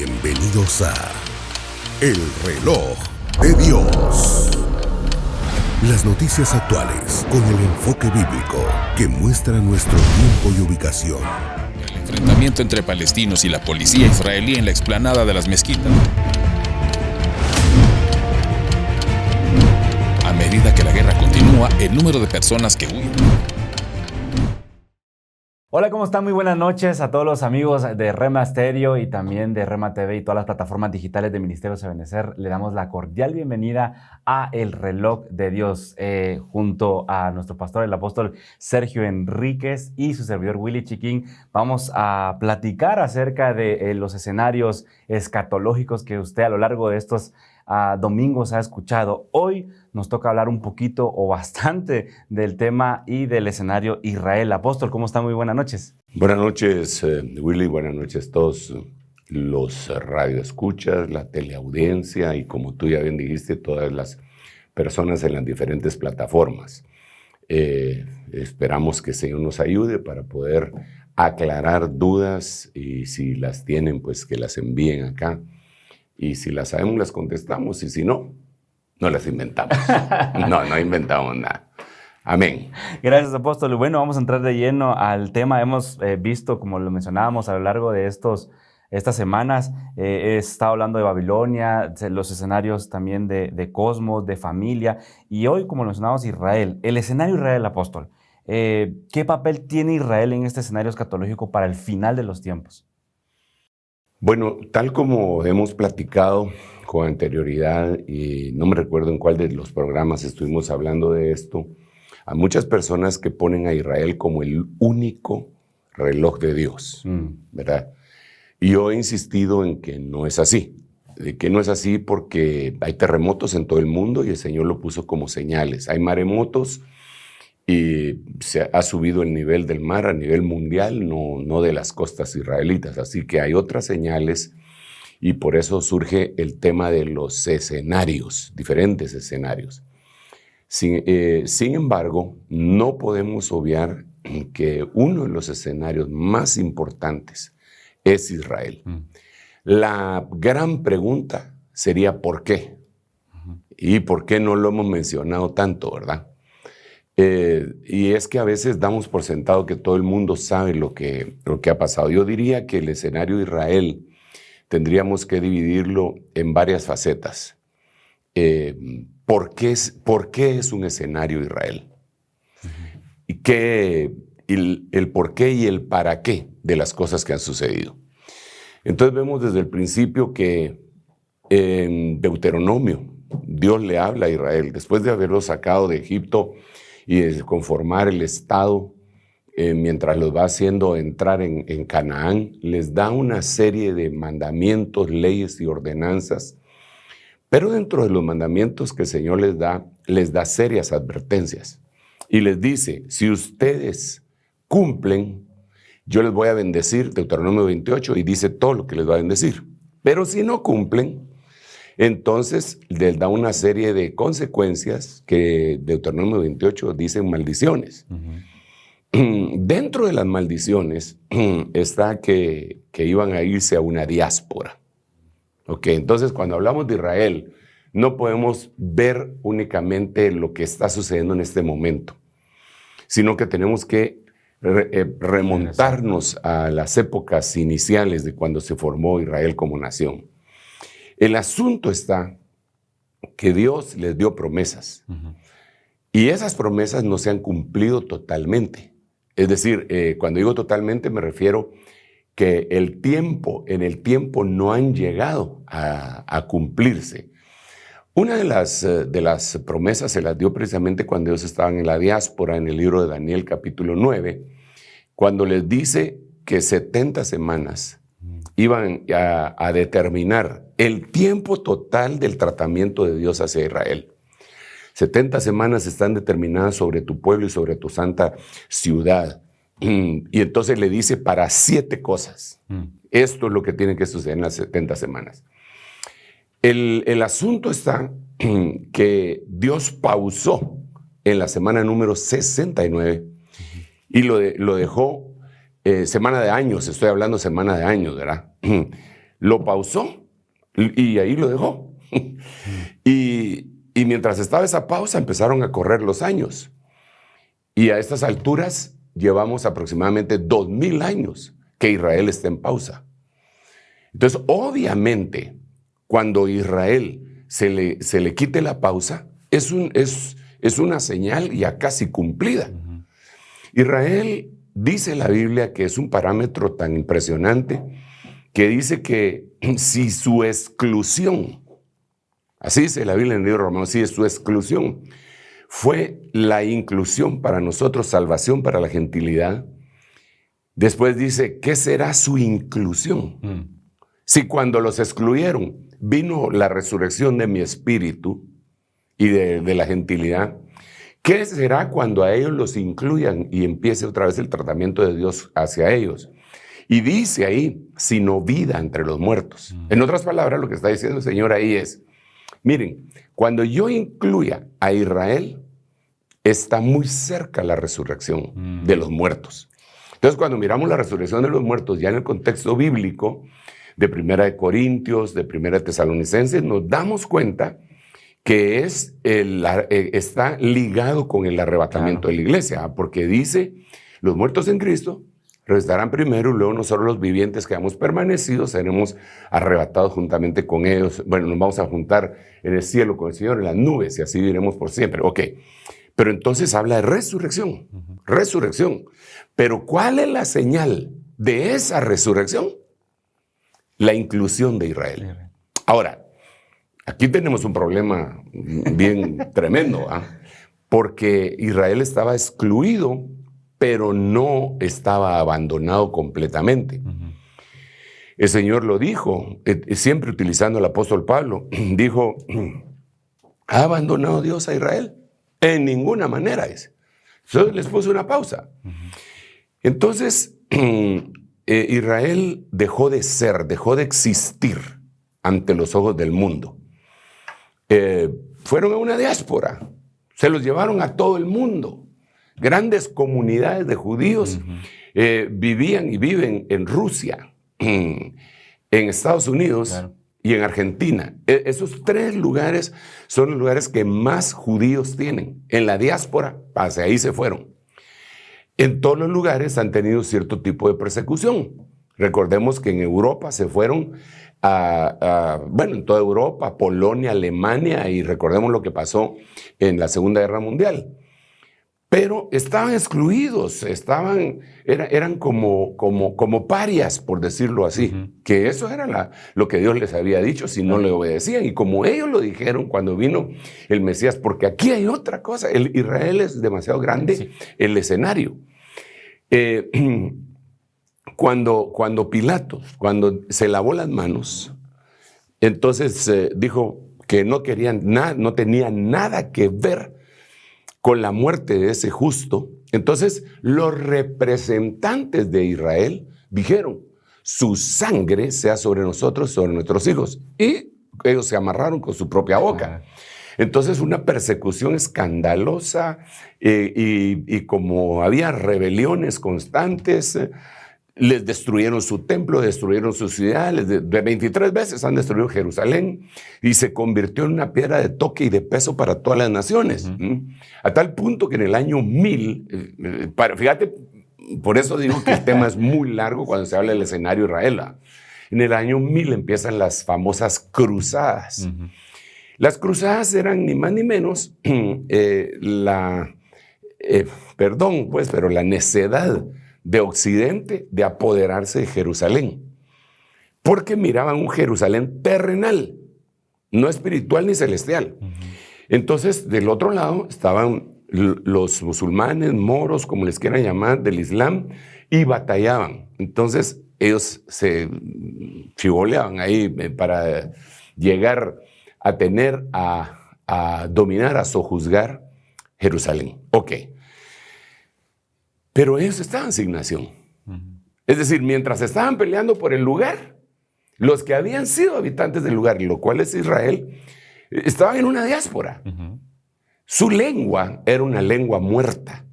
Bienvenidos a El Reloj de Dios. Las noticias actuales con el enfoque bíblico que muestra nuestro tiempo y ubicación. El enfrentamiento entre palestinos y la policía israelí en la explanada de las mezquitas. A medida que la guerra continúa, el número de personas que huyen. Hola, ¿cómo están? Muy buenas noches a todos los amigos de Rema Stereo y también de Rema TV y todas las plataformas digitales de Ministerios Ebenecer. Le damos la cordial bienvenida a El Reloj de Dios, junto a nuestro pastor, el apóstol Sergio Enríquez y su servidor Willy Chiquín. Vamos a platicar acerca de los escenarios escatológicos que usted a lo largo de estos domingos ha escuchado. Hoy nos toca hablar un poquito o bastante del tema y del escenario Israel. Apóstol, ¿cómo está? Muy buenas noches. Buenas noches, Willy. Buenas noches a todos los radioescuchas, la teleaudiencia y, como tú ya bien dijiste, todas las personas en las diferentes plataformas. Esperamos que el Señor nos ayude para poder aclarar dudas y si las tienen, pues que las envíen acá. Y si las sabemos, las contestamos. Y si no, no las inventamos. No inventamos nada. Amén. Gracias, apóstol. Bueno, vamos a entrar de lleno al tema. Hemos visto, como lo mencionábamos a lo largo de estas semanas, he estado hablando de Babilonia, los escenarios también de cosmos, de familia. Y hoy, como lo mencionábamos, Israel. El escenario Israel, apóstol. ¿Qué papel tiene Israel en este escenario escatológico para el final de los tiempos? Bueno, tal como hemos platicado con anterioridad, y no me recuerdo en cuál de los programas estuvimos hablando de esto, hay muchas personas que ponen a Israel como el único reloj de Dios, ¿verdad? Y yo he insistido en que no es así. Que no es así porque hay terremotos en todo el mundo y el Señor lo puso como señales. Hay maremotos y se ha subido el nivel del mar a nivel mundial, no de las costas israelitas. Así que hay otras señales y por eso surge el tema de los escenarios, diferentes escenarios. Sin embargo, no podemos obviar que uno de los escenarios más importantes es Israel. La gran pregunta sería ¿por qué? ¿Y por qué no lo hemos mencionado tanto, verdad? Y es que a veces damos por sentado que todo el mundo sabe lo que ha pasado. Yo diría que el escenario de Israel tendríamos que dividirlo en varias facetas. ¿Por qué es un escenario Israel? Y el por qué y el para qué de las cosas que han sucedido. Entonces vemos desde el principio que en Deuteronomio Dios le habla a Israel después de haberlo sacado de Egipto y de conformar el Estado, mientras los va haciendo entrar en Canaán, les da una serie de mandamientos, leyes y ordenanzas, pero dentro de los mandamientos que el Señor les da serias advertencias. Y les dice, si ustedes cumplen, yo les voy a bendecir, Deuteronomio 28, y dice todo lo que les va a bendecir. Pero si no cumplen, entonces les da una serie de consecuencias que Deuteronomio 28 dicen maldiciones. Dentro de las maldiciones está que iban a irse a una diáspora. Entonces cuando hablamos de Israel, no podemos ver únicamente lo que está sucediendo en este momento, sino que tenemos que remontarnos a las épocas iniciales de cuando se formó Israel como nación. El asunto está que Dios les dio promesas y esas promesas no se han cumplido totalmente. Es decir, cuando digo totalmente me refiero que en el tiempo no han llegado a cumplirse. Una de las promesas se las dio precisamente cuando ellos estaban en la diáspora, en el libro de Daniel capítulo 9, cuando les dice que 70 semanas iban a determinar el tiempo total del tratamiento de Dios hacia Israel. 70 semanas están determinadas sobre tu pueblo y sobre tu santa ciudad. Y entonces le dice para 7 cosas. Esto es lo que tiene que suceder en las 70 semanas. El asunto está que Dios pausó en la semana número 69 y lo dejó semana de años, estoy hablando semana de años, ¿verdad? lo pausó y ahí lo dejó. Y mientras estaba esa pausa empezaron a correr los años. Y a estas alturas llevamos aproximadamente 2000 años que Israel está en pausa. Entonces, obviamente, cuando Israel se le quite la pausa, es una señal ya casi cumplida. Israel, dice la Biblia, que es un parámetro tan impresionante que dice que si su exclusión, así dice la Biblia en el libro Romano, si su exclusión fue la inclusión para nosotros, salvación para la gentilidad, después dice, ¿qué será su inclusión? Si cuando los excluyeron vino la resurrección de mi espíritu y de la gentilidad, ¿qué será cuando a ellos los incluyan y empiece otra vez el tratamiento de Dios hacia ellos? Y dice ahí, sino vida entre los muertos. En otras palabras, lo que está diciendo el Señor ahí es, miren, cuando yo incluya a Israel, está muy cerca la resurrección de los muertos. Entonces, cuando miramos la resurrección de los muertos, ya en el contexto bíblico, de 1 Corintios, de 1 Tesalonicenses, nos damos cuenta que está ligado con el arrebatamiento de la iglesia, porque dice, los muertos en Cristo resucitarán primero y luego nosotros los vivientes que hayamos permanecido seremos arrebatados juntamente con ellos. Bueno, nos vamos a juntar en el cielo con el Señor en las nubes y así viviremos por siempre. Ok, pero entonces habla de resurrección, resurrección. Pero ¿cuál es la señal de esa resurrección? La inclusión de Israel. Ahora, aquí tenemos un problema bien tremendo, porque Israel estaba excluido, pero no estaba abandonado completamente. El Señor lo dijo, siempre utilizando al apóstol Pablo, dijo, ¿ha abandonado Dios a Israel? En ninguna manera es. Entonces les puso una pausa. Entonces, Israel dejó de ser, dejó de existir ante los ojos del mundo. Fueron a una diáspora, se los llevaron a todo el mundo. Grandes comunidades de judíos vivían y viven en Rusia, en Estados Unidos, claro, y en Argentina. Esos 3 lugares son los lugares que más judíos tienen. En la diáspora, hacia ahí se fueron. En todos los lugares han tenido cierto tipo de persecución. Recordemos que en Europa se fueron en toda Europa, Polonia, Alemania, y recordemos lo que pasó en la Segunda Guerra Mundial. Pero estaban excluidos, eran como parias, por decirlo así, que eso era lo que Dios les había dicho si no le obedecían. Y como ellos lo dijeron cuando vino el Mesías, porque aquí hay otra cosa, Israel es demasiado grande, el escenario. Cuando Pilatos, cuando se lavó las manos, entonces dijo que no tenía nada que ver con la muerte de ese justo. Entonces los representantes de Israel dijeron, su sangre sea sobre nosotros, sobre nuestros hijos. Y ellos se amarraron con su propia boca. Entonces una persecución escandalosa y como había rebeliones constantes, les destruyeron su templo, destruyeron su ciudad, de 23 veces han destruido Jerusalén y se convirtió en una piedra de toque y de peso para todas las naciones. A tal punto que en el año 1000, fíjate, por eso digo que el tema es muy largo cuando se habla del escenario Israel. En el año 1000 empiezan las famosas cruzadas. Las cruzadas eran ni más ni menos la necedad de Occidente de apoderarse de Jerusalén, porque miraban un Jerusalén terrenal, no espiritual ni celestial. Entonces, del otro lado estaban los musulmanes, moros, como les quieran llamar, del Islam, y batallaban. Entonces, ellos se chivoleaban ahí para llegar a tener, a dominar, a sojuzgar Jerusalén. Ok. Pero ellos estaban en asignación. Es decir, mientras estaban peleando por el lugar, los que habían sido habitantes del lugar, lo cual es Israel, estaban en una diáspora. Su lengua era una lengua muerta.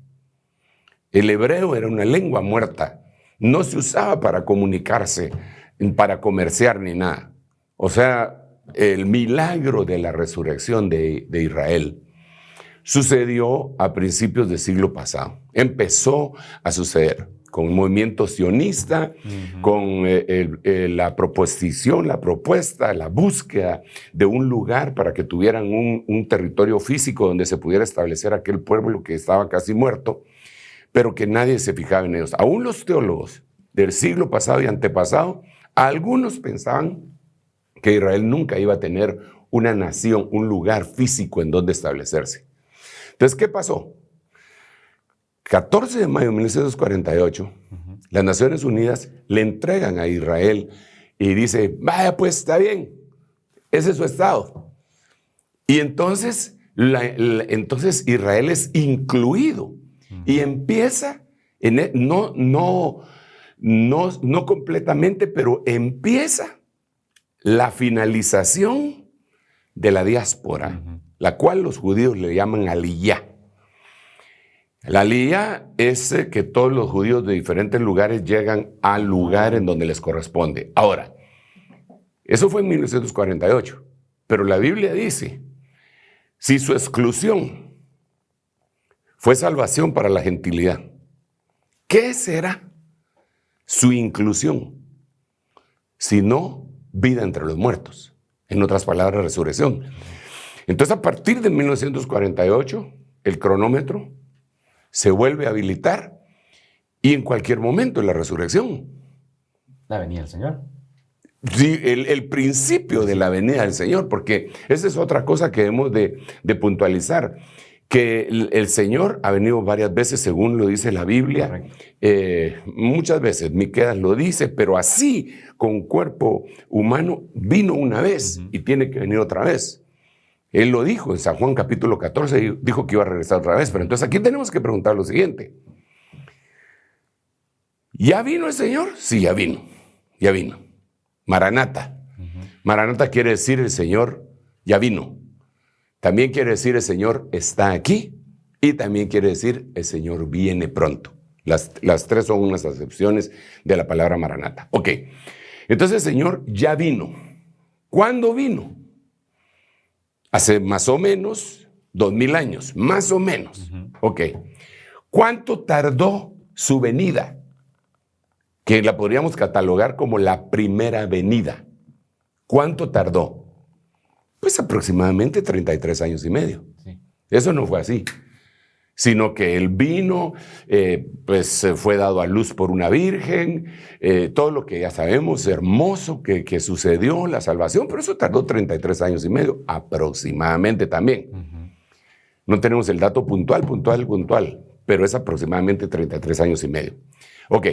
El hebreo era una lengua muerta. No se usaba para comunicarse para comerciar ni nada. O sea, el milagro de la resurrección de Israel sucedió a principios del siglo pasado. Empezó a suceder con el movimiento sionista, con la proposición, la propuesta, la búsqueda de un lugar para que tuvieran un territorio físico donde se pudiera establecer aquel pueblo que estaba casi muerto, pero que nadie se fijaba en ellos. Aún los teólogos del siglo pasado y antepasado, algunos pensaban que Israel nunca iba a tener una nación, un lugar físico en donde establecerse. Entonces, ¿qué pasó? 14 de mayo de 1948, las Naciones Unidas le entregan a Israel y dice, vaya pues, está bien, ese es su estado. Y entonces, entonces Israel es incluido y empieza, no completamente, pero empieza la finalización de la diáspora, la cual los judíos le llaman aliyá. La aliyá es que todos los judíos de diferentes lugares llegan al lugar en donde les corresponde. Ahora, eso fue en 1948, pero la Biblia dice, si su exclusión fue salvación para la gentilidad, ¿qué será su inclusión? Si no, vida entre los muertos. En otras palabras, resurrección. Entonces, a partir de 1948, el cronómetro se vuelve a habilitar y en cualquier momento es la resurrección. La venida del Señor. Sí, el principio de la venida del Señor, porque esa es otra cosa que debemos de puntualizar, que el Señor ha venido varias veces, según lo dice la Biblia, muchas veces, Miqueas lo dice, pero así, con cuerpo humano, vino una vez y tiene que venir otra vez. Él lo dijo en San Juan capítulo 14, dijo que iba a regresar otra vez. Pero entonces aquí tenemos que preguntar lo siguiente. ¿Ya vino el Señor? Sí, ya vino. Ya vino. Maranata. Maranata quiere decir el Señor ya vino. También quiere decir el Señor está aquí. Y también quiere decir el Señor viene pronto. Las tres son unas acepciones de la palabra Maranata. Ok. Entonces el Señor ya vino. ¿Cuándo vino? Hace más o menos 2000 años, más o menos. Ok. ¿Cuánto tardó su venida? Que la podríamos catalogar como la primera venida. ¿Cuánto tardó? Pues aproximadamente 33 años y medio. Sí. Eso no fue así, sino que él vino, pues fue dado a luz por una virgen, todo lo que ya sabemos, hermoso que sucedió, la salvación, pero eso tardó 33 años y medio, aproximadamente también. No tenemos el dato puntual, pero es aproximadamente 33 años y medio. Ok,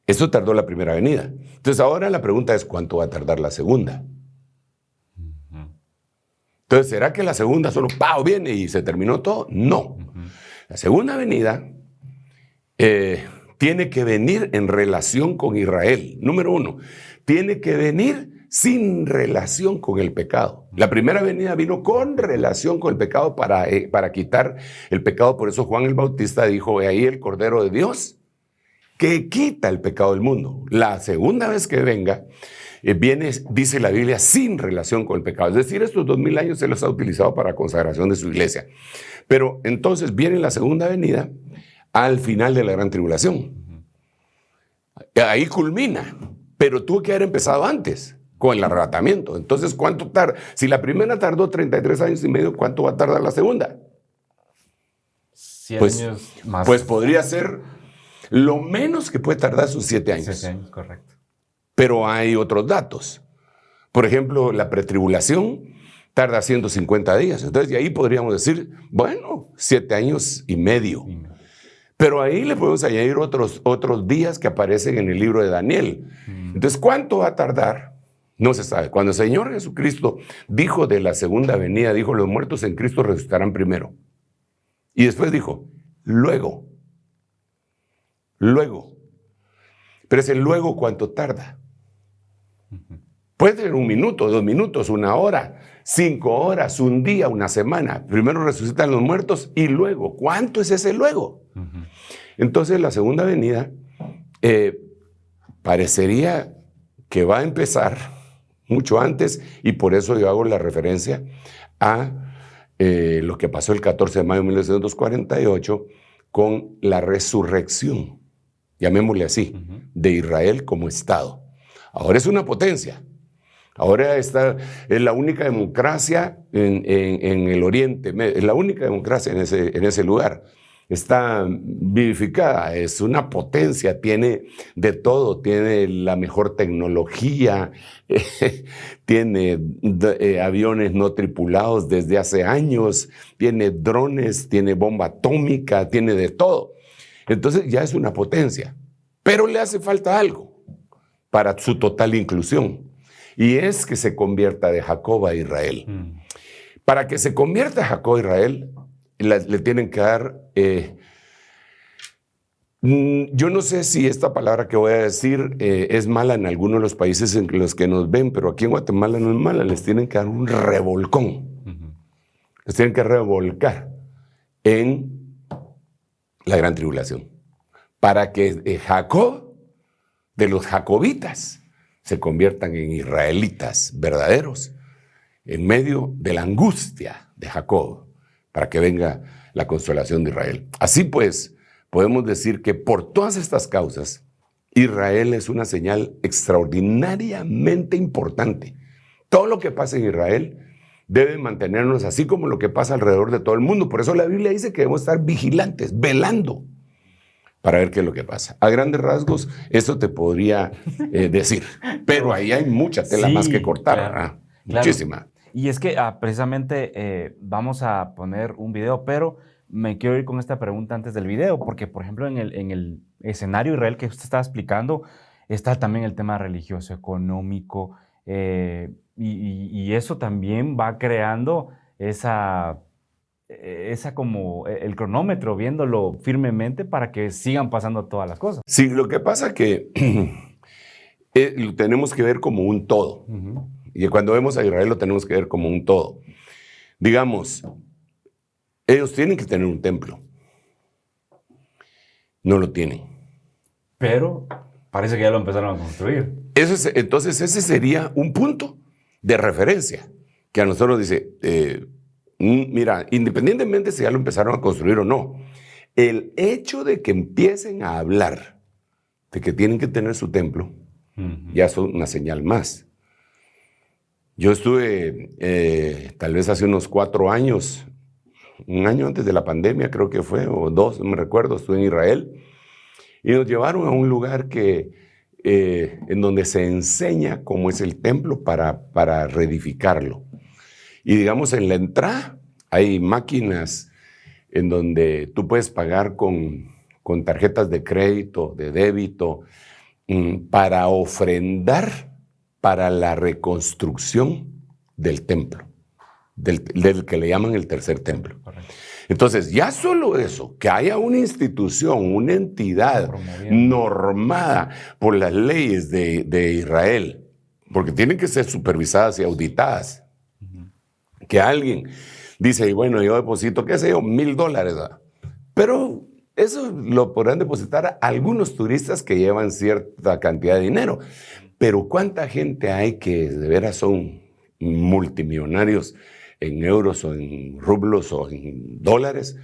eso tardó la primera venida. Entonces ahora la pregunta es, ¿cuánto va a tardar la segunda? Entonces, ¿será que la segunda solo viene y se terminó todo? No. La segunda venida tiene que venir en relación con Israel. Número uno, tiene que venir sin relación con el pecado. La primera venida vino con relación con el pecado para quitar el pecado. Por eso Juan el Bautista dijo, he ahí el Cordero de Dios que quita el pecado del mundo. La segunda vez que venga, viene, dice la Biblia, sin relación con el pecado. Es decir, estos 2000 años se los ha utilizado para consagración de su iglesia. Pero entonces viene la segunda venida al final de la gran tribulación. Ahí culmina, pero tuvo que haber empezado antes, con el arrebatamiento. Entonces, ¿cuánto tarda? Si la primera tardó 33 años y medio, ¿cuánto va a tardar la segunda? 100 años más. Pues podría ser, lo menos que puede tardar sus 7 años. 7 años, correcto. Pero hay otros datos. Por ejemplo, la pretribulación tarda 150 días. Entonces, de ahí podríamos decir, bueno, 7 años y medio. Pero ahí le podemos añadir otros días que aparecen en el libro de Daniel. Entonces, ¿cuánto va a tardar? No se sabe. Cuando el Señor Jesucristo dijo de la segunda venida, dijo, los muertos en Cristo resucitarán primero. Y después dijo, luego. Pero ese luego, ¿cuánto tarda? Puede ser 1 minuto, 2 minutos, 1 hora, 5 horas, 1 día, 1 semana. Primero resucitan los muertos y luego. ¿Cuánto es ese luego? Entonces la segunda venida parecería que va a empezar mucho antes, y por eso yo hago la referencia a lo que pasó el 14 de mayo de 1948 con la resurrección, llamémosle así, de Israel como Estado. Ahora es una potencia. Ahora es la única democracia en el Oriente, es la única democracia en ese lugar. Está vivificada, es una potencia, tiene de todo, tiene la mejor tecnología, tiene aviones no tripulados desde hace años, tiene drones, tiene bomba atómica, tiene de todo. Entonces ya es una potencia, pero le hace falta algo para su total inclusión, y es que se convierta de Jacob a Israel. Para que se convierta de Jacob a Israel, le tienen que dar... yo no sé si esta palabra que voy a decir es mala en algunos de los países en los que nos ven, pero aquí en Guatemala no es mala. Les tienen que dar un revolcón. Les tienen que revolcar en la gran tribulación. Para que Jacob, de los jacobitas, se conviertan en israelitas verdaderos en medio de la angustia de Jacob, para que venga la consolación de Israel. Así pues, podemos decir que por todas estas causas, Israel es una señal extraordinariamente importante. Todo lo que pasa en Israel debe mantenernos así como lo que pasa alrededor de todo el mundo. Por eso la Biblia dice que debemos estar vigilantes, velando, para ver qué es lo que pasa. A grandes rasgos, eso te podría decir. Pero ahí hay mucha tela más que cortar. Claro. Muchísima. Y es que precisamente vamos a poner un video, pero me quiero ir con esta pregunta antes del video, porque, por ejemplo, en el escenario Israel que usted estaba explicando, está también el tema religioso, económico, y eso también va creando esa como el cronómetro, viéndolo firmemente para que sigan pasando todas las cosas. Sí, lo que pasa es que lo tenemos que ver como un todo. Y cuando vemos a Israel lo tenemos que ver como un todo. Digamos, ellos tienen que tener un templo. No lo tienen. Pero parece que ya lo empezaron a construir. Entonces ese sería un punto de referencia que a nosotros dice, mira, independientemente si ya lo empezaron a construir o no, el hecho de que empiecen a hablar de que tienen que tener su templo, ya es una señal más. Yo estuve, tal vez hace unos 4 años, un año antes de la pandemia creo que fue, o 2, no me recuerdo, estuve en Israel, y nos llevaron a un lugar en donde se enseña cómo es el templo para reedificarlo. Y digamos, en la entrada hay máquinas en donde tú puedes pagar con tarjetas de crédito, de débito, para ofrendar para la reconstrucción del templo, del que le llaman el tercer templo. Correcto. Entonces, ya solo eso, que haya una institución, una entidad normada por las leyes de Israel, porque tienen que ser supervisadas y auditadas, que alguien dice, bueno, yo deposito, qué sé yo, $1,000, pero eso lo podrán depositar algunos turistas que llevan cierta cantidad de dinero. Pero ¿cuánta gente hay que de veras son multimillonarios en euros o en rublos o en dólares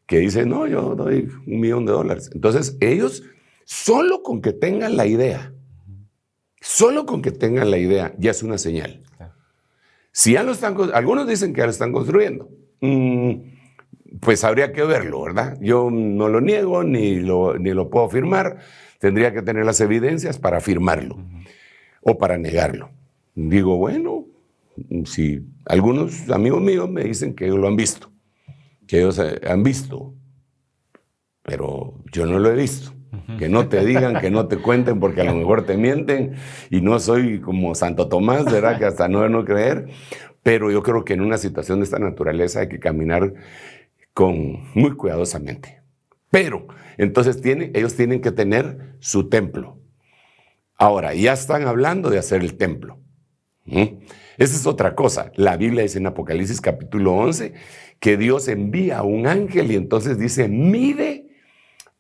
que dicen, no, yo doy $1,000,000? Entonces ellos, solo con que tengan la idea, ya es una señal. Si ya lo están, algunos dicen que ya lo están construyendo, pues habría que verlo, ¿verdad? Yo no lo niego ni lo puedo afirmar, tendría que tener las evidencias para afirmarlo o para negarlo. Digo, bueno, si algunos amigos míos me dicen que ellos lo han visto, que ellos han visto, pero yo no lo he visto. Que no te digan, que no te cuenten, porque a lo mejor te mienten, y no soy como Santo Tomás, ¿verdad? Que hasta no creer, pero yo creo que en una situación de esta naturaleza hay que caminar muy cuidadosamente. Pero, entonces ellos tienen que tener su templo. Ahora, ya están hablando de hacer el templo. Esa es otra cosa. La Biblia dice en Apocalipsis capítulo 11 que Dios envía a un ángel y entonces dice, mide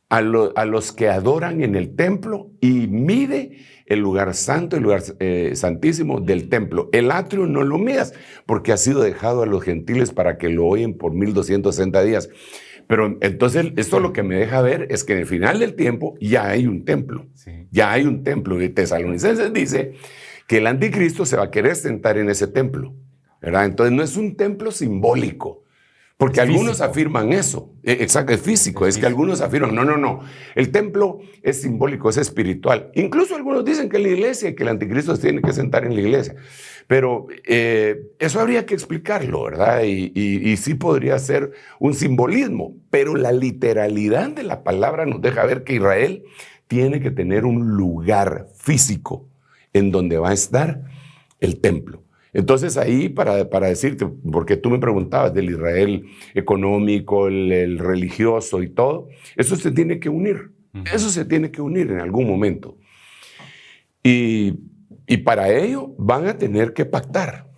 a los que adoran en el templo y mide el lugar santo, el lugar santísimo del templo. El atrio no lo midas, porque ha sido dejado a los gentiles para que lo oyen por 1260 días. Pero entonces esto lo que me deja ver es que en el final del tiempo ya hay un templo. Sí. Ya hay un templo. Y Tesalonicenses dice que el anticristo se va a querer sentar en ese templo, ¿verdad? Entonces no es un templo simbólico, porque algunos afirman eso. Exacto, es físico. Es que algunos afirman, no. El templo es simbólico, es espiritual. Incluso algunos dicen que es la iglesia y que el anticristo se tiene que sentar en la iglesia. Pero eso habría que explicarlo, ¿verdad? Y sí podría ser un simbolismo, pero la literalidad de la palabra nos deja ver que Israel tiene que tener un lugar físico en donde va a estar el templo. Entonces ahí, para decirte, porque tú me preguntabas del Israel económico, el religioso y todo, eso se tiene que unir. Eso se tiene que unir en algún momento. Y para ello van a tener que pactar.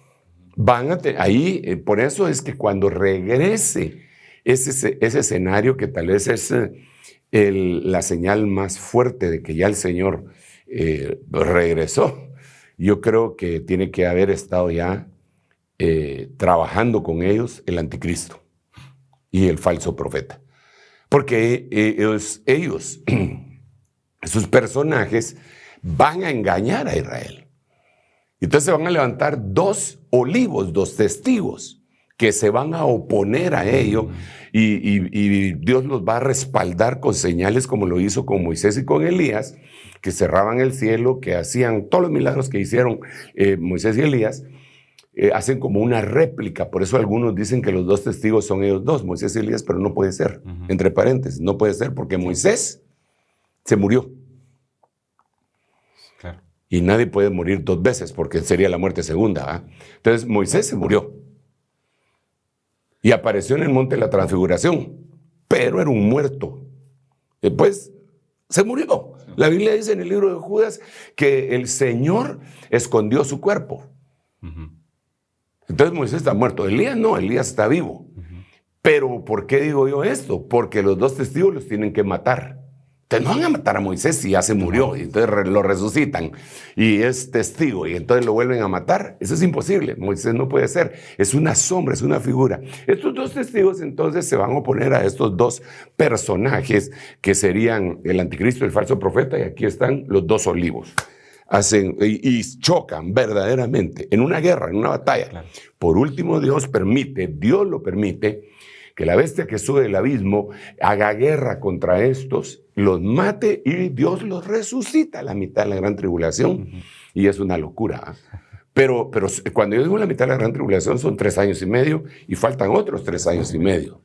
Por eso es que cuando regrese ese escenario, que tal vez es la señal más fuerte de que ya el Señor regresó, yo creo que tiene que haber estado ya trabajando con ellos el anticristo y el falso profeta. Porque ellos sus personajes, van a engañar a Israel. Entonces se van a levantar dos olivos, dos testigos, que se van a oponer a ello, y Dios los va a respaldar con señales como lo hizo con Moisés y con Elías, que cerraban el cielo, que hacían todos los milagros que hicieron Moisés y Elías, hacen como una réplica. Por eso algunos dicen que los dos testigos son ellos dos, Moisés y Elías, pero no puede ser, entre paréntesis, no puede ser porque Moisés se murió. Claro. Y nadie puede morir dos veces porque sería la muerte segunda. Entonces Moisés se murió y apareció en el monte de la transfiguración, pero era un muerto. Después se murió. La Biblia dice en el libro de Judas que el Señor escondió su cuerpo. Entonces Moisés está muerto. Elías no, Elías está vivo. Pero ¿por qué digo yo esto? Porque los dos testigos los tienen que matar. Entonces no van a matar a Moisés si ya se murió, y entonces lo resucitan y es testigo y entonces lo vuelven a matar. Eso es imposible, Moisés no puede ser, es una sombra, es una figura. Estos dos testigos entonces se van a oponer a estos dos personajes que serían el anticristo y el falso profeta, y aquí están los dos olivos. Hacen y chocan verdaderamente en una guerra, en una batalla. Claro. Por último, Dios lo permite, que la bestia que sube del abismo haga guerra contra estos, los mate y Dios los resucita a la mitad de la gran tribulación. Y es una locura. Pero cuando yo digo la mitad de la gran tribulación son 3 años y medio y faltan otros 3 años y medio.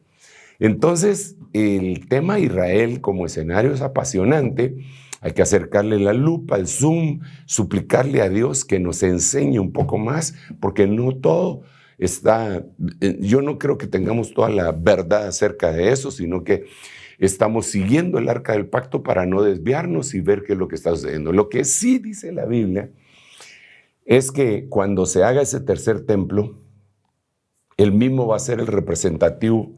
Entonces, el tema Israel como escenario es apasionante. Hay que acercarle la lupa, el zoom, suplicarle a Dios que nos enseñe un poco más, porque no todo está, yo no creo que tengamos toda la verdad acerca de eso, sino que estamos siguiendo el arca del pacto para no desviarnos y ver qué es lo que está sucediendo. Lo que sí dice la Biblia es que cuando se haga ese tercer templo, el mismo va a ser el representativo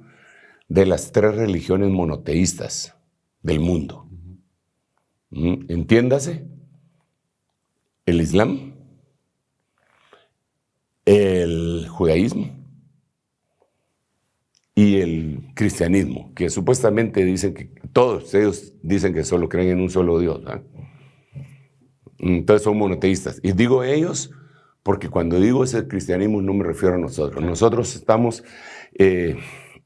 de las 3 religiones monoteístas del mundo. Entiéndase, el Islam, el judaísmo y el cristianismo, que supuestamente dicen que todos ellos dicen que solo creen en un solo Dios, ¿eh? Entonces son monoteístas. Y digo ellos porque cuando digo ese cristianismo no me refiero a nosotros. Nosotros estamos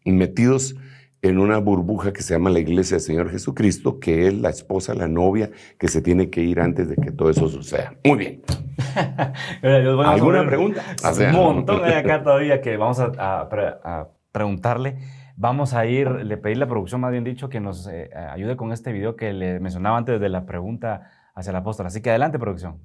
metidos en una burbuja que se llama la Iglesia del Señor Jesucristo, que es la esposa, la novia, que se tiene que ir antes de que todo eso suceda. Muy bien. ¿Alguna pregunta? Un montón hay acá todavía que vamos a preguntarle. Vamos a le pedir a la producción, más bien dicho, que nos ayude con este video que le mencionaba antes de la pregunta hacia el apóstol. Así que adelante, producción.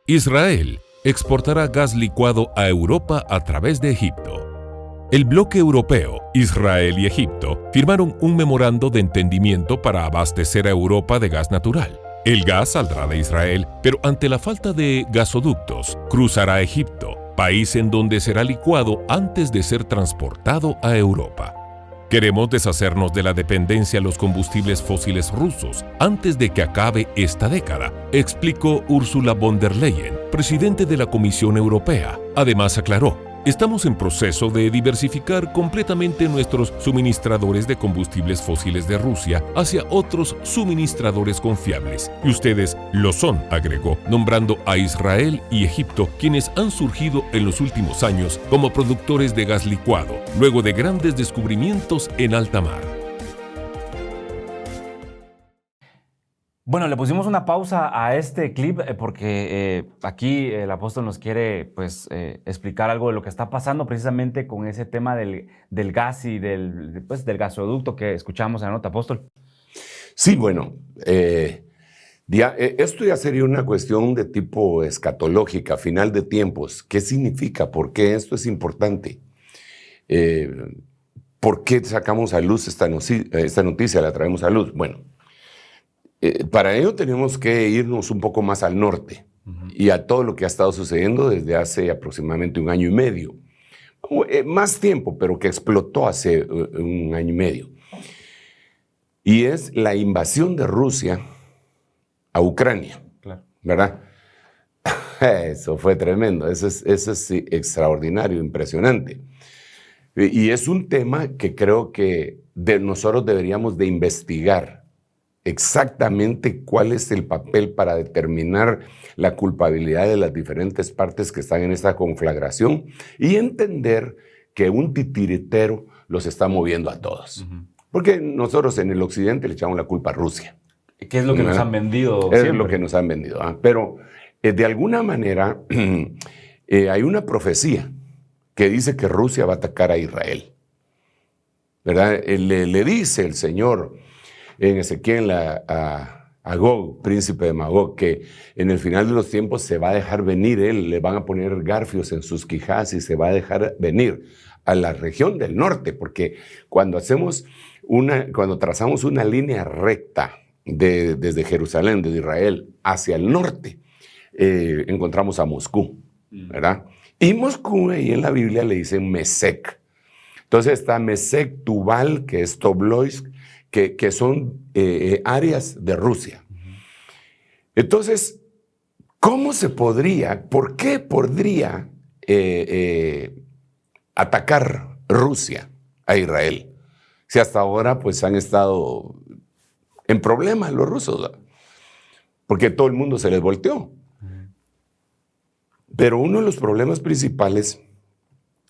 Israel exportará gas licuado a Europa a través de Egipto. El bloque europeo, Israel y Egipto, firmaron un memorando de entendimiento para abastecer a Europa de gas natural. El gas saldrá de Israel, pero ante la falta de gasoductos, cruzará a Egipto, país en donde será licuado antes de ser transportado a Europa. Queremos deshacernos de la dependencia a los combustibles fósiles rusos antes de que acabe esta década, explicó Ursula von der Leyen, presidente de la Comisión Europea. Además aclaró: estamos en proceso de diversificar completamente nuestros suministradores de combustibles fósiles de Rusia hacia otros suministradores confiables. Y ustedes lo son, agregó, nombrando a Israel y Egipto, quienes han surgido en los últimos años como productores de gas licuado, luego de grandes descubrimientos en alta mar. Bueno, le pusimos una pausa a este clip porque aquí el apóstol nos quiere explicar algo de lo que está pasando precisamente con ese tema del gas y del gasoducto que escuchamos en la nota, apóstol. Sí, bueno, esto ya sería una cuestión de tipo escatológica, final de tiempos. ¿Qué significa? ¿Por qué esto es importante? ¿Por qué sacamos a luz esta noticia, la traemos a luz? Bueno, para ello tenemos que irnos un poco más al norte y a todo lo que ha estado sucediendo desde hace aproximadamente 1 año y medio. Más tiempo, pero que explotó hace 1 año y medio. Y es la invasión de Rusia a Ucrania, claro, ¿verdad? Eso fue tremendo, eso es extraordinario, impresionante. Y es un tema que creo que nosotros deberíamos de investigar exactamente cuál es el papel para determinar la culpabilidad de las diferentes partes que están en esta conflagración y entender que un titiritero los está moviendo a todos. Porque nosotros en el occidente le echamos la culpa a Rusia. ¿Qué es lo que nos han vendido? Es lo que nos han vendido. Pero de alguna manera hay una profecía que dice que Rusia va a atacar a Israel, ¿verdad? Le dice el Señor en Ezequiel a Gog, príncipe de Magog, que en el final de los tiempos se va a dejar venir él, le van a poner garfios en sus quijas y se va a dejar venir a la región del norte, porque cuando trazamos una línea recta desde Jerusalén, desde Israel, hacia el norte, encontramos a Moscú, ¿verdad? Y Moscú, ahí en la Biblia le dicen Mesec. Entonces está Mesec, Tubal, que es Tobloisk, que son áreas de Rusia. Entonces, por qué podría atacar Rusia a Israel? Si hasta ahora pues han estado en problemas los rusos, ¿verdad? Porque todo el mundo se les volteó. Pero uno de los problemas principales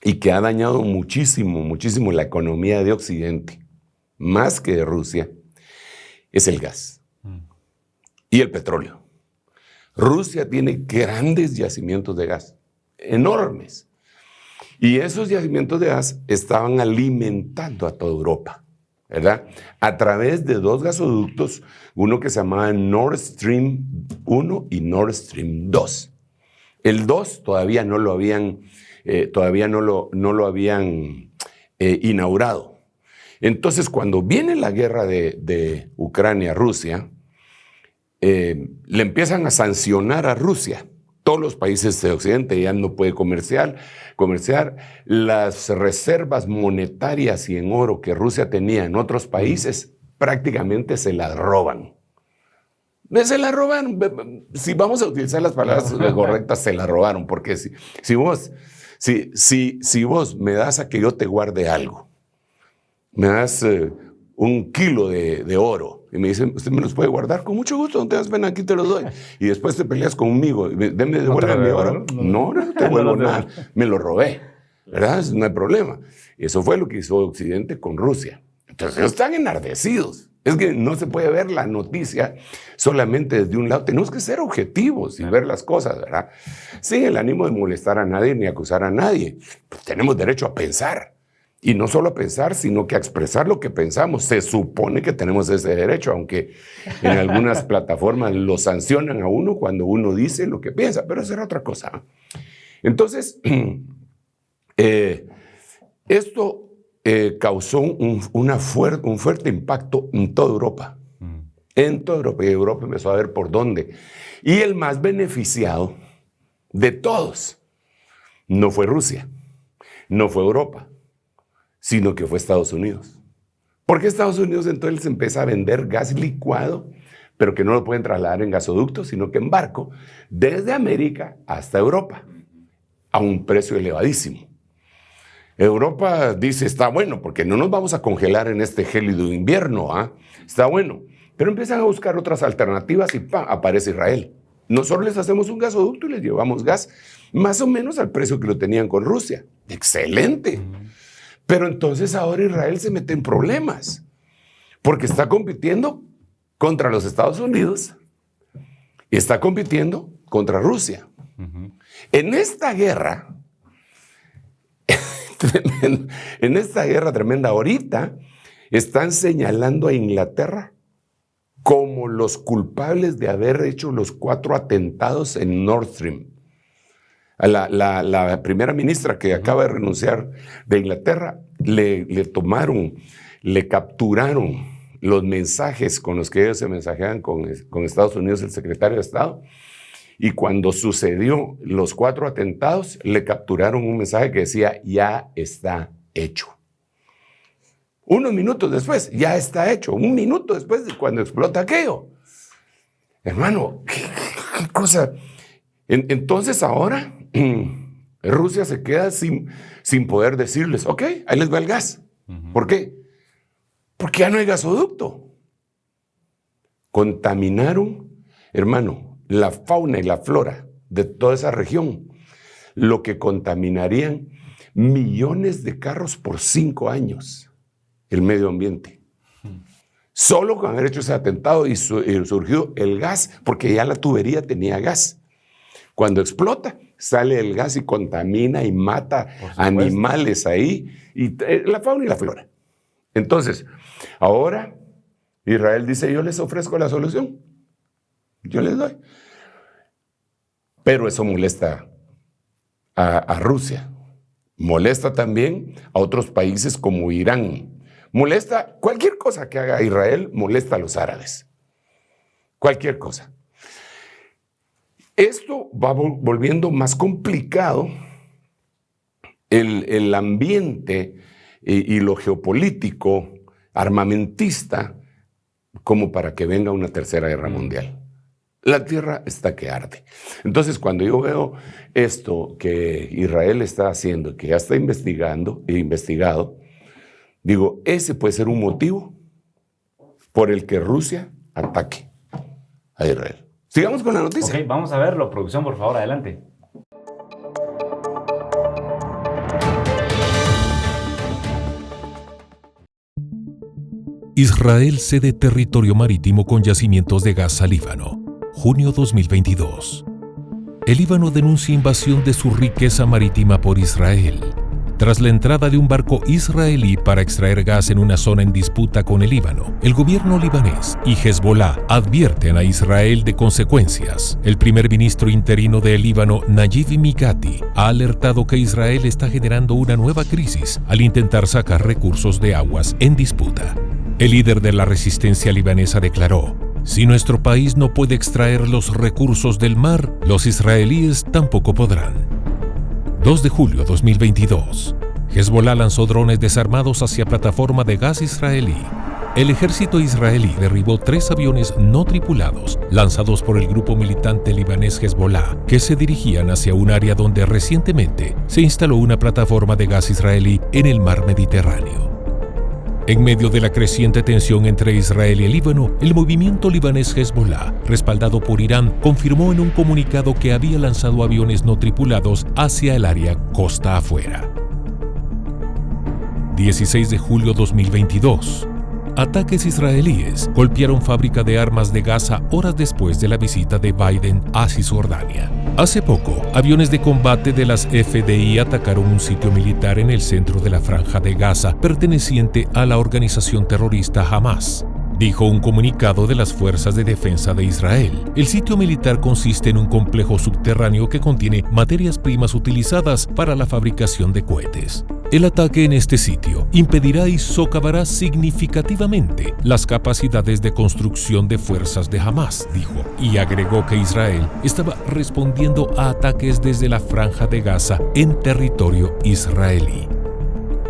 y que ha dañado muchísimo, muchísimo la economía de Occidente, más que de Rusia, es el gas y el petróleo. Rusia tiene grandes yacimientos de gas, enormes. Y esos yacimientos de gas estaban alimentando a toda Europa, ¿verdad? A través de 2 gasoductos, uno que se llamaba Nord Stream 1 y Nord Stream 2. El 2 todavía no lo habían inaugurado. Entonces, cuando viene la guerra de Ucrania-Rusia, le empiezan a sancionar a Rusia. Todos los países de Occidente ya no puede comerciar. Las reservas monetarias y en oro que Rusia tenía en otros países prácticamente se las roban. Se la robaron. Si vamos a utilizar las palabras correctas, se la robaron. Porque si vos me das a que yo te guarde algo, me das 1 kilo de oro y me dicen, ¿usted me los puede guardar? Con mucho gusto, no te das pena, aquí te los doy. Y después te peleas conmigo, devuelve mi oro. No te devuelvo nada, me lo robé, ¿verdad? No hay problema. Eso fue lo que hizo Occidente con Rusia. Entonces ellos están enardecidos. Es que no se puede ver la noticia solamente desde un lado. Tenemos que ser objetivos y ver las cosas, ¿verdad? Sin el ánimo de molestar a nadie ni acusar a nadie. Pues tenemos derecho a pensar. Y no solo a pensar, sino que a expresar lo que pensamos. Se supone que tenemos ese derecho, aunque en algunas plataformas lo sancionan a uno cuando uno dice lo que piensa, pero eso era otra cosa. Entonces, esto causó un fuerte impacto en toda Europa. En toda Europa. Y Europa empezó a ver por dónde. Y el más beneficiado de todos no fue Rusia, no fue Europa, sino que fue Estados Unidos. Porque Estados Unidos entonces empieza a vender gas licuado, pero que no lo pueden trasladar en gasoductos, sino que en barco, desde América hasta Europa, a un precio elevadísimo. Europa dice, está bueno, porque no nos vamos a congelar en este gélido invierno, está bueno. Pero empiezan a buscar otras alternativas y aparece Israel. Nosotros les hacemos un gasoducto y les llevamos gas más o menos al precio que lo tenían con Rusia. ¡Excelente! Pero entonces ahora Israel se mete en problemas, porque está compitiendo contra los Estados Unidos y está compitiendo contra Rusia. En esta guerra, tremenda, ahorita están señalando a Inglaterra como los culpables de haber hecho los 4 atentados en Nord Stream. A la primera ministra que acaba de renunciar de Inglaterra, le capturaron los mensajes con los que ellos se mensajeaban con Estados Unidos, el secretario de Estado, y cuando sucedió los 4 atentados, le capturaron un mensaje que decía, ya está hecho. Unos minutos después, ya está hecho. Un minuto después de cuando explota aquello. Hermano, qué cosa. Entonces ahora Rusia se queda sin poder decirles, ok, ahí les va el gas. ¿Por qué? Porque ya no hay gasoducto. Contaminaron, hermano, la fauna y la flora de toda esa región, lo que contaminarían millones de carros por 5 años, el medio ambiente. Solo con haber hecho ese atentado y surgió el gas, porque ya la tubería tenía gas. Cuando explota, sale el gas y contamina y mata animales ahí, y la fauna y la flora. Entonces, ahora Israel dice, yo les ofrezco la solución. Yo les doy. Pero eso molesta a Rusia. Molesta también a otros países como Irán. Molesta cualquier cosa que haga Israel, molesta a los árabes. Cualquier cosa. Esto va volviendo más complicado el ambiente y lo geopolítico armamentista como para que venga una tercera guerra mundial. La tierra está que arde. Entonces, cuando yo veo esto que Israel está haciendo, que ya está investigado, digo, ese puede ser un motivo por el que Rusia ataque a Israel. Sigamos con la noticia. Ok, vamos a verlo. Producción, por favor, adelante. Israel cede territorio marítimo con yacimientos de gas a Líbano. Junio 2022. El Líbano denuncia invasión de su riqueza marítima por Israel. Tras la entrada de un barco israelí para extraer gas en una zona en disputa con el Líbano, el gobierno libanés y Hezbollah advierten a Israel de consecuencias. El primer ministro interino del Líbano, Nayib Mikati, ha alertado que Israel está generando una nueva crisis al intentar sacar recursos de aguas en disputa. El líder de la resistencia libanesa declaró: si nuestro país no puede extraer los recursos del mar, los israelíes tampoco podrán. 2 de julio 2022. Hezbollah lanzó drones desarmados hacia plataforma de gas israelí. El ejército israelí derribó 3 aviones no tripulados lanzados por el grupo militante libanés Hezbollah, que se dirigían hacia un área donde recientemente se instaló una plataforma de gas israelí en el mar Mediterráneo. En medio de la creciente tensión entre Israel y el Líbano, el movimiento libanés Hezbollah, respaldado por Irán, confirmó en un comunicado que había lanzado aviones no tripulados hacia el área costa afuera. 16 de julio 2022. Ataques israelíes golpearon fábrica de armas de Gaza horas después de la visita de Biden a Cisjordania. Hace poco, aviones de combate de las FDI atacaron un sitio militar en el centro de la Franja de Gaza perteneciente a la organización terrorista Hamas, dijo un comunicado de las Fuerzas de Defensa de Israel. El sitio militar consiste en un complejo subterráneo que contiene materias primas utilizadas para la fabricación de cohetes. El ataque en este sitio impedirá y socavará significativamente las capacidades de construcción de fuerzas de Hamas, dijo, y agregó que Israel estaba respondiendo a ataques desde la Franja de Gaza en territorio israelí.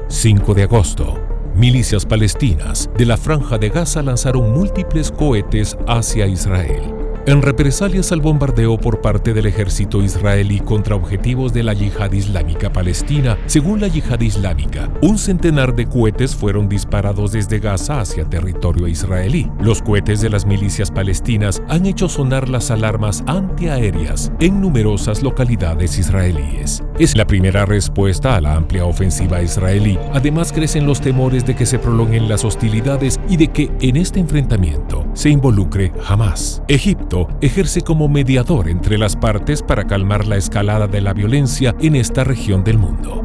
5 de agosto. milicias palestinas de la Franja de Gaza lanzaron múltiples cohetes hacia Israel. En represalias al bombardeo por parte del ejército israelí contra objetivos de la Yihad Islámica Palestina, según la Yihad Islámica, 100 de cohetes fueron disparados desde Gaza hacia territorio israelí. Los cohetes de las milicias palestinas han hecho sonar las alarmas antiaéreas en numerosas localidades israelíes. Es la primera respuesta a la amplia ofensiva israelí. Además, crecen los temores de que se prolonguen las hostilidades y de que en este enfrentamiento se involucre Hamás. Egipto ejerce como mediador entre las partes para calmar la escalada de la violencia en esta región del mundo.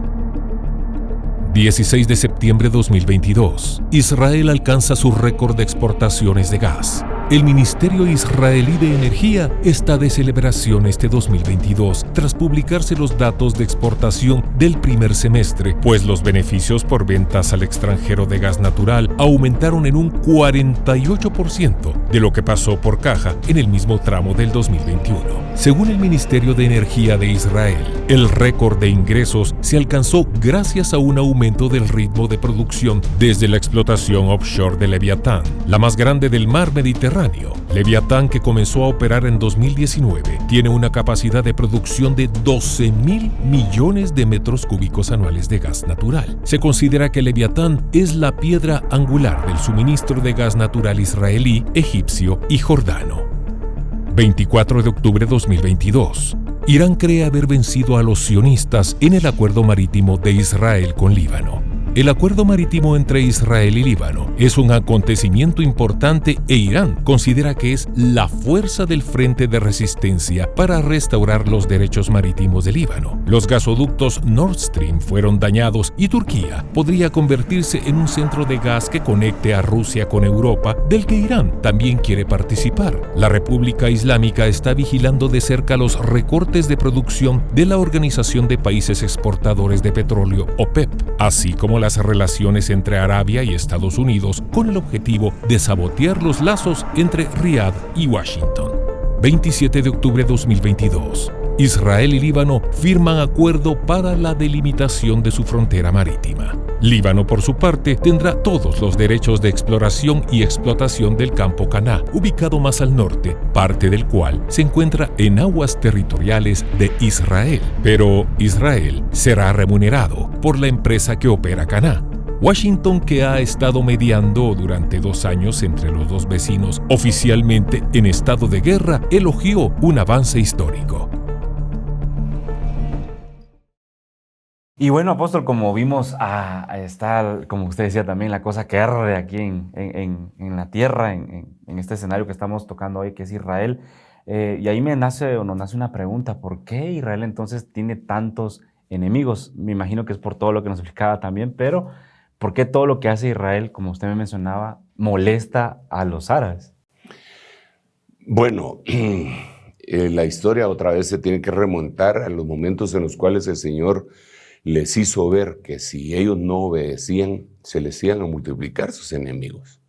16 de septiembre de 2022. Israel alcanza su récord de exportaciones de gas. El Ministerio Israelí de Energía está de celebración este 2022 tras publicarse los datos de exportación del primer semestre, pues los beneficios por ventas al extranjero de gas natural aumentaron en un 48% de lo que pasó por caja en el mismo tramo del 2021. Según el Ministerio de Energía de Israel, el récord de ingresos se alcanzó gracias a un aumento del ritmo de producción desde la explotación offshore de Leviatán, la más grande del mar Mediterráneo. Leviatán, que comenzó a operar en 2019, tiene una capacidad de producción de 12.000 millones de metros cúbicos anuales de gas natural. Se considera que Leviatán es la piedra angular del suministro de gas natural israelí, egipcio y jordano. 24 de octubre de 2022. Irán cree haber vencido a los sionistas en el acuerdo marítimo de Israel con Líbano. El acuerdo marítimo entre Israel y Líbano es un acontecimiento importante e Irán considera que es la fuerza del frente de resistencia para restaurar los derechos marítimos de Líbano. Los gasoductos Nord Stream fueron dañados y Turquía podría convertirse en un centro de gas que conecte a Rusia con Europa, del que Irán también quiere participar. La República Islámica está vigilando de cerca los recortes de producción de la Organización de Países Exportadores de Petróleo, OPEP, así como las relaciones entre Arabia y Estados Unidos con el objetivo de sabotear los lazos entre Riad y Washington. 27 de octubre de 2022. Israel y Líbano firman acuerdo para la delimitación de su frontera marítima. Líbano, por su parte, tendrá todos los derechos de exploración y explotación del campo Caná, ubicado más al norte, parte del cual se encuentra en aguas territoriales de Israel. Pero Israel será remunerado por la empresa que opera Caná. Washington, que ha estado mediando durante 2 años entre los dos vecinos oficialmente en estado de guerra, elogió un avance histórico. Y bueno, apóstol, como vimos, está, como usted decía también, la cosa que arde aquí en la tierra, en este escenario que estamos tocando hoy, que es Israel. Y ahí nos nace una pregunta: ¿por qué Israel entonces tiene tantos enemigos? Me imagino que es por todo lo que nos explicaba también, pero ¿por qué todo lo que hace Israel, como usted me mencionaba, molesta a los árabes? Bueno, la historia otra vez se tiene que remontar a los momentos en los cuales el Señor les hizo ver que si ellos no obedecían, se les iban a multiplicar sus enemigos.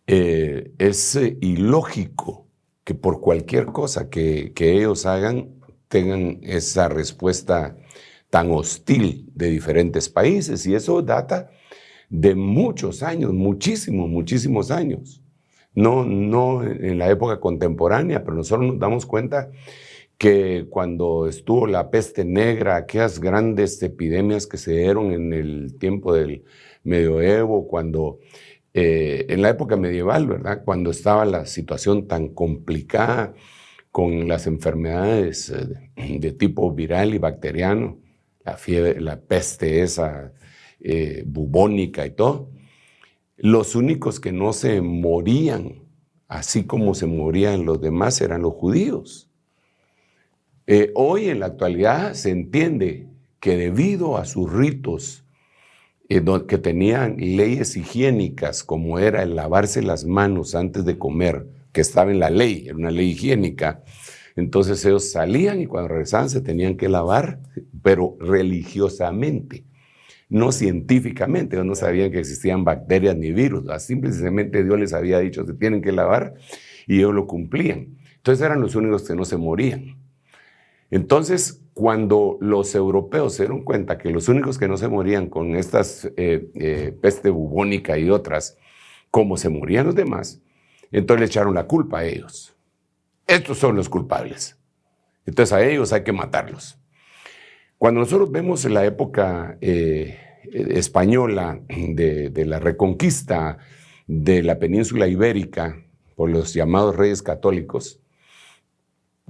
Es ilógico que por cualquier cosa que ellos hagan tengan esa respuesta tan hostil de diferentes países, y eso data de muchos años, muchísimos años. No en la época contemporánea, pero nosotros nos damos cuenta que cuando estuvo la peste negra, aquellas grandes epidemias que se dieron en el tiempo del medioevo, cuando en la época medieval, ¿verdad? Cuando estaba la situación tan complicada con las enfermedades de tipo viral y bacteriano, la fiebre, la peste esa bubónica y todo, los únicos que no se morían, así como se morían los demás, eran los judíos. Hoy en la actualidad se entiende que debido a sus ritos, que tenían leyes higiénicas, como era el lavarse las manos antes de comer, que estaba en la ley, era una ley higiénica, entonces ellos salían y cuando regresaban se tenían que lavar, pero religiosamente, no científicamente. Ellos no sabían que existían bacterias ni virus, simplemente Dios les había dicho se tienen que lavar y ellos lo cumplían. Entonces eran los únicos que no se morían. Entonces, cuando los europeos se dieron cuenta que los únicos que no se morían con estas peste bubónica y otras, como se morían los demás, entonces le echaron la culpa a ellos. Estos son los culpables. Entonces a ellos hay que matarlos. Cuando nosotros vemos la época española de la reconquista de la península ibérica por los llamados reyes católicos,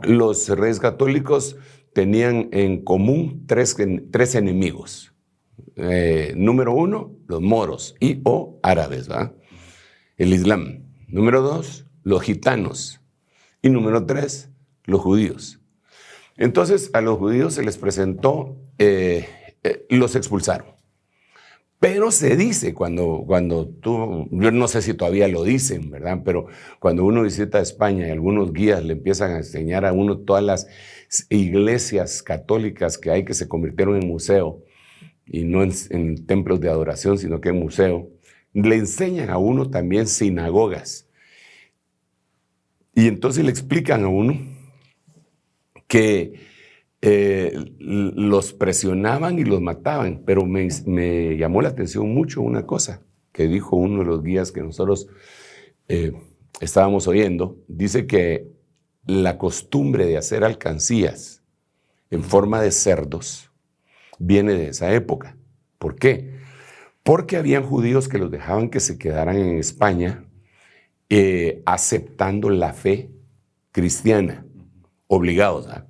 los reyes católicos tenían en común tres enemigos. Número 1, los moros o árabes, ¿verdad? El Islam. Número 2, los gitanos. Y número 3, los judíos. Entonces a los judíos se les presentó, los expulsaron. Pero se dice cuando tú, yo no sé si todavía lo dicen, ¿verdad? Pero cuando uno visita España y algunos guías le empiezan a enseñar a uno todas las iglesias católicas que hay que se convirtieron en museo, y no en templos de adoración, sino que en museo, le enseñan a uno también sinagogas. Y entonces le explican a uno que los presionaban y los mataban, pero me llamó la atención mucho una cosa que dijo uno de los guías que nosotros estábamos oyendo. Dice que la costumbre de hacer alcancías en forma de cerdos viene de esa época. ¿Por qué? Porque habían judíos que los dejaban que se quedaran en España aceptando la fe cristiana, obligados, ¿verdad?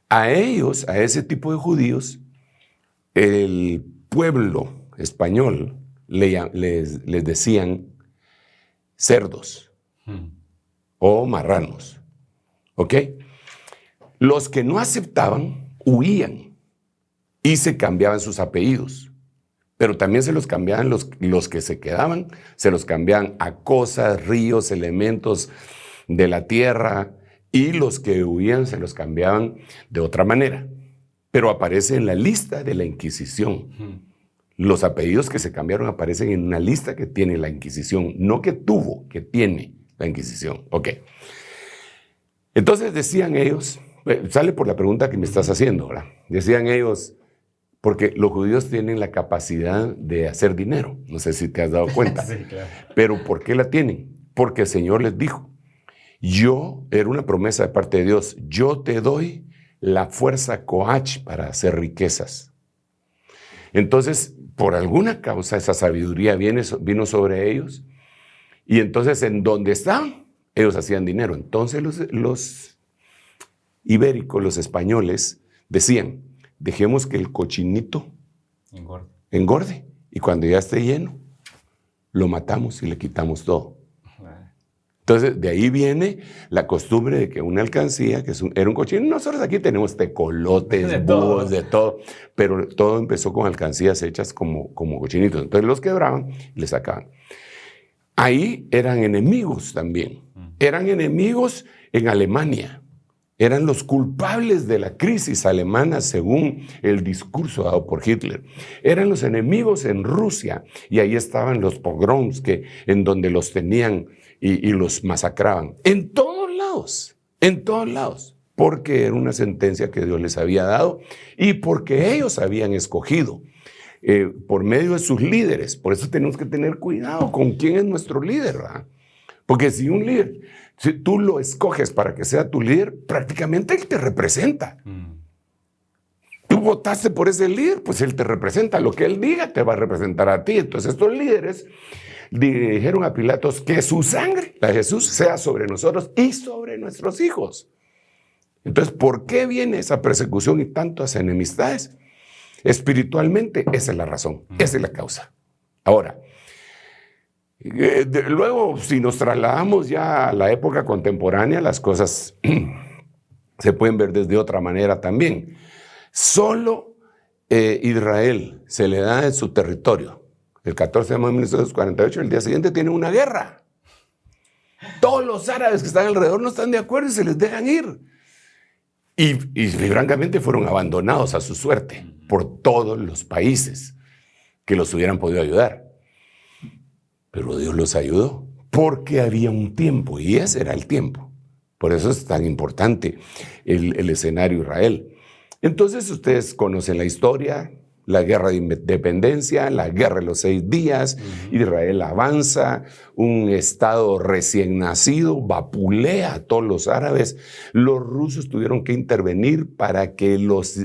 A ellos, a ese tipo de judíos, el pueblo español les decían cerdos o marranos, ¿ok? Los que no aceptaban huían y se cambiaban sus apellidos, pero también se los cambiaban los que se quedaban, se los cambiaban a cosas, ríos, elementos de la tierra, y los que huían se los cambiaban de otra manera. Pero aparece en la lista de la Inquisición. Los apellidos que se cambiaron aparecen en una lista que tiene la Inquisición, no que tuvo, que tiene la Inquisición. Ok. Entonces decían ellos, sale por la pregunta que me estás haciendo, ¿verdad? Decían ellos, porque los judíos tienen la capacidad de hacer dinero. No sé si te has dado cuenta. Sí, claro. Pero ¿por qué la tienen? Porque el Señor les dijo, era una promesa de parte de Dios, yo te doy la fuerza coach para hacer riquezas. Entonces, por alguna causa, esa sabiduría vino sobre ellos, y entonces en donde estaban, ellos hacían dinero. Entonces los ibéricos, los españoles, decían, dejemos que el cochinito engorde, y cuando ya esté lleno, lo matamos y le quitamos todo. Entonces, de ahí viene la costumbre de que una alcancía, que era un cochino, nosotros aquí tenemos tecolotes, búhos, de todo, pero todo empezó con alcancías hechas como cochinitos. Entonces los quebraban y les sacaban. Ahí eran enemigos también. Eran enemigos en Alemania. Eran los culpables de la crisis alemana según el discurso dado por Hitler. Eran los enemigos en Rusia, y ahí estaban los pogroms en donde los tenían y los masacraban. En todos lados, porque era una sentencia que Dios les había dado y porque ellos habían escogido por medio de sus líderes. Por eso tenemos que tener cuidado con quién es nuestro líder, ¿verdad? Porque si tú lo escoges para que sea tu líder, prácticamente él te representa. Tú votaste por ese líder, pues él te representa. Lo que él diga te va a representar a ti. Entonces estos líderes dijeron a Pilatos que su sangre, la de Jesús, sea sobre nosotros y sobre nuestros hijos. Entonces, ¿por qué viene esa persecución y tantas enemistades? Espiritualmente, esa es la razón, esa es la causa. Ahora, luego, si nos trasladamos ya a la época contemporánea, las cosas se pueden ver desde otra manera también. Solo Israel se le da en su territorio. El 14 de mayo de 1948, el día siguiente, tienen una guerra. Todos los árabes que están alrededor no están de acuerdo y se les dejan ir. Y francamente fueron abandonados a su suerte por todos los países que los hubieran podido ayudar. Pero Dios los ayudó porque había un tiempo, y ese era el tiempo. Por eso es tan importante el escenario Israel. Entonces ustedes conocen la historia, la guerra de independencia, la guerra de los 6 días, Israel avanza, un estado recién nacido, vapulea a todos los árabes. Los rusos tuvieron que intervenir para que los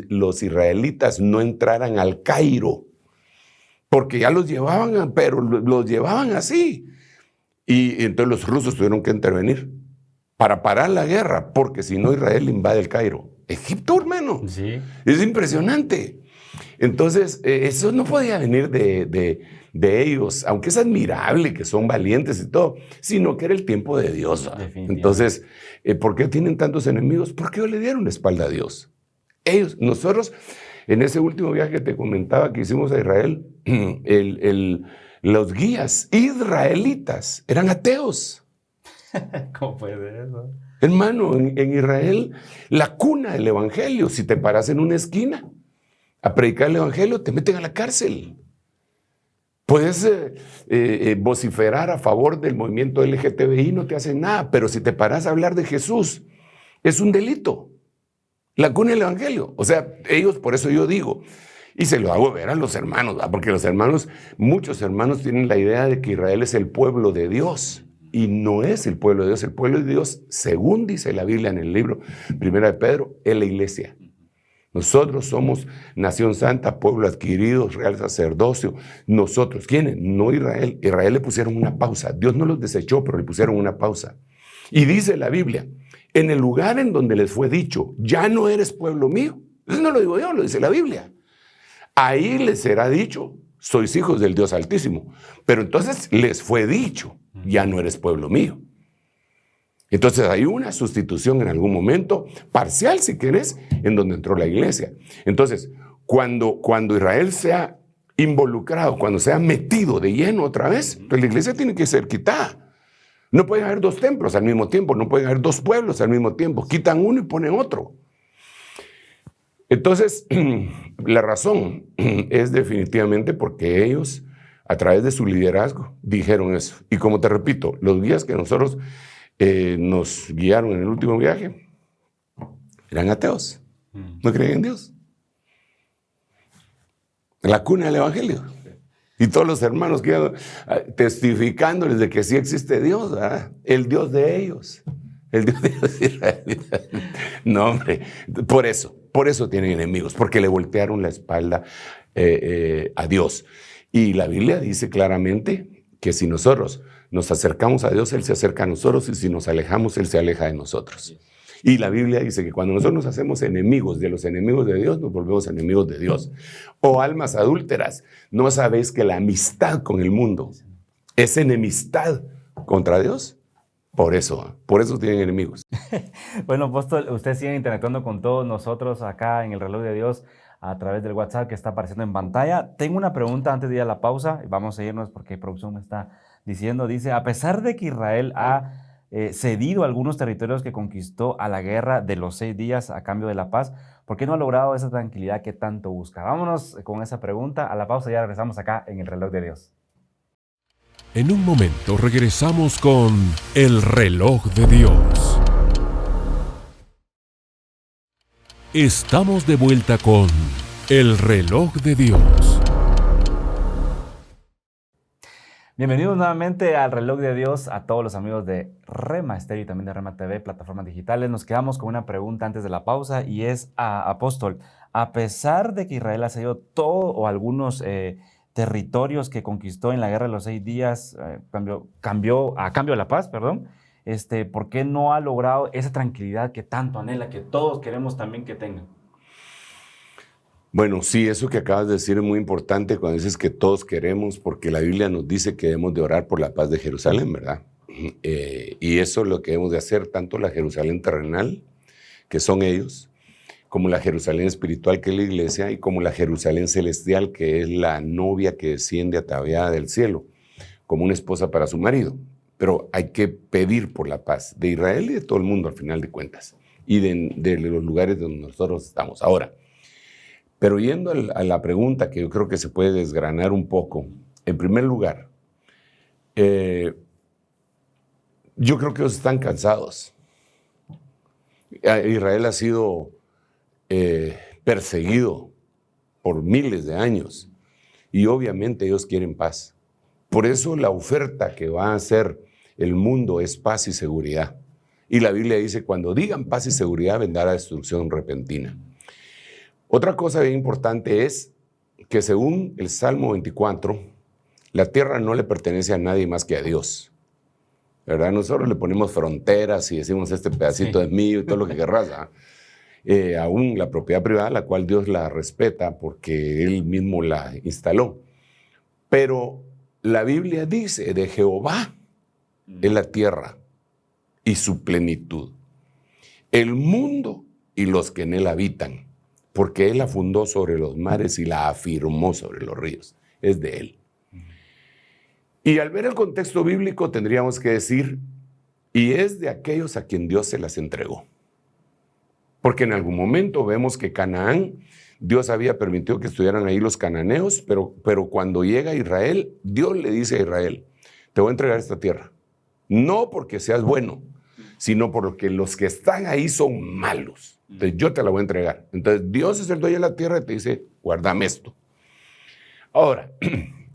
israelitas no entraran al Cairo, porque ya los llevaban, pero los llevaban así. Y entonces los rusos tuvieron que intervenir para parar la guerra, porque si no Israel invade el Cairo. Egipto, hermano. Sí. Es impresionante. Entonces, eso no podía venir de ellos, aunque es admirable que son valientes y todo, sino que era el tiempo de Dios. Entonces, ¿por qué tienen tantos enemigos? Porque ellos le dieron la espalda a Dios. Nosotros, en ese último viaje que te comentaba que hicimos a Israel, los guías israelitas eran ateos. ¿Cómo puede ser eso? Hermano, en Israel, la cuna del evangelio, si te paras en una esquina a predicar el evangelio, te meten a la cárcel. Puedes vociferar a favor del movimiento LGTBI, no te hacen nada, pero si te paras a hablar de Jesús, es un delito. La cuna del evangelio. O sea, ellos, por eso yo digo, y se lo hago ver a los hermanos, ¿verdad? Porque los hermanos, muchos hermanos tienen la idea de que Israel es el pueblo de Dios. Y no es el pueblo de Dios. El pueblo de Dios, según dice la Biblia en el libro 1 de Pedro, es la iglesia. Nosotros somos nación santa, pueblo adquirido, real sacerdocio. Nosotros, ¿quiénes? No Israel. Israel le pusieron una pausa. Dios no los desechó, pero le pusieron una pausa. Y dice la Biblia, en el lugar en donde les fue dicho, ya no eres pueblo mío. Eso no lo digo yo, lo dice la Biblia. Ahí les será dicho, sois hijos del Dios Altísimo. Pero entonces les fue dicho, ya no eres pueblo mío. Entonces hay una sustitución en algún momento, parcial si querés, en donde entró la iglesia. Entonces, cuando Israel sea involucrado, cuando sea metido de lleno otra vez, pues la iglesia tiene que ser quitada. No pueden haber 2 templos al mismo tiempo, no pueden haber 2 pueblos al mismo tiempo. Quitan uno y ponen otro. Entonces, la razón es definitivamente porque ellos, a través de su liderazgo, dijeron eso. Y como te repito, los guías que nosotros nos guiaron en el último viaje eran ateos. No creían en Dios. La cuna del evangelio. Y todos los hermanos que iban testificándoles de que sí existe Dios, ¿verdad? El Dios de ellos. El Dios de Israel. No, hombre. Por eso tienen enemigos, porque le voltearon la espalda a Dios. Y la Biblia dice claramente que si nosotros nos acercamos a Dios, Él se acerca a nosotros, y si nos alejamos, Él se aleja de nosotros. Y la Biblia dice que cuando nosotros nos hacemos enemigos de los enemigos de Dios, nos volvemos enemigos de Dios. O almas adúlteras, ¿no sabéis que la amistad con el mundo es enemistad contra Dios? Por eso tienen enemigos. Bueno, apóstol, ustedes siguen interactuando con todos nosotros acá en el Reloj de Dios a través del WhatsApp que está apareciendo en pantalla. Tengo una pregunta antes de ir a la pausa. Vamos a irnos porque producción me está diciendo. Dice, a pesar de que Israel ha cedido algunos territorios que conquistó a la guerra de los 6 días a cambio de la paz, ¿por qué no ha logrado esa tranquilidad que tanto busca? Vámonos con esa pregunta. A la pausa ya regresamos acá en el Reloj de Dios. En un momento regresamos con el Reloj de Dios. Estamos de vuelta con el Reloj de Dios. Bienvenidos nuevamente al Reloj de Dios a todos los amigos de Rema Estéreo y también de Rema TV, plataformas digitales. Nos quedamos con una pregunta antes de la pausa y es a Apóstol. A pesar de que Israel ha cedido todo o algunos territorios que conquistó en la guerra de los 6 días, a cambio de la paz, ¿por qué no ha logrado esa tranquilidad que tanto anhela, que todos queremos también que tenga? Eso que acabas de decir es muy importante cuando dices que todos queremos, porque la Biblia nos dice que debemos de orar por la paz de Jerusalén, ¿verdad? Y eso es lo que debemos de hacer, tanto la Jerusalén terrenal, que son ellos, como la Jerusalén espiritual, que es la iglesia, y como la Jerusalén celestial, que es la novia que desciende ataviada del cielo, como una esposa para su marido. Pero hay que pedir por la paz de Israel y de todo el mundo, al final de cuentas, y de los lugares donde nosotros estamos ahora. Pero yendo a la pregunta, que yo creo que se puede desgranar un poco, en primer lugar, yo creo que ellos están cansados. Israel ha sido perseguido por miles de años y obviamente ellos quieren paz. Por eso la oferta que va a hacer el mundo es paz y seguridad. Y la Biblia dice, cuando digan paz y seguridad, vendrá la destrucción repentina. Otra cosa bien importante es que según el Salmo 24, la tierra no le pertenece a nadie más que a Dios. ¿Verdad? Nosotros le ponemos fronteras y decimos, este pedacito es mío y todo lo que querrás. Aún la propiedad privada, la cual Dios la respeta porque Él mismo la instaló. Pero la Biblia dice, de Jehová es la tierra y su plenitud, el mundo y los que en él habitan, porque Él la fundó sobre los mares y la afirmó sobre los ríos. Es de Él. Y al ver el contexto bíblico tendríamos que decir, y es de aquellos a quien Dios se las entregó. Porque en algún momento vemos que Canaán, Dios había permitido que estuvieran ahí los cananeos, pero cuando llega Israel, Dios le dice a Israel, te voy a entregar esta tierra. No porque seas bueno, sino porque los que están ahí son malos. Entonces yo te la voy a entregar. Entonces Dios es el dueño de la tierra y te dice, guárdame esto. Ahora,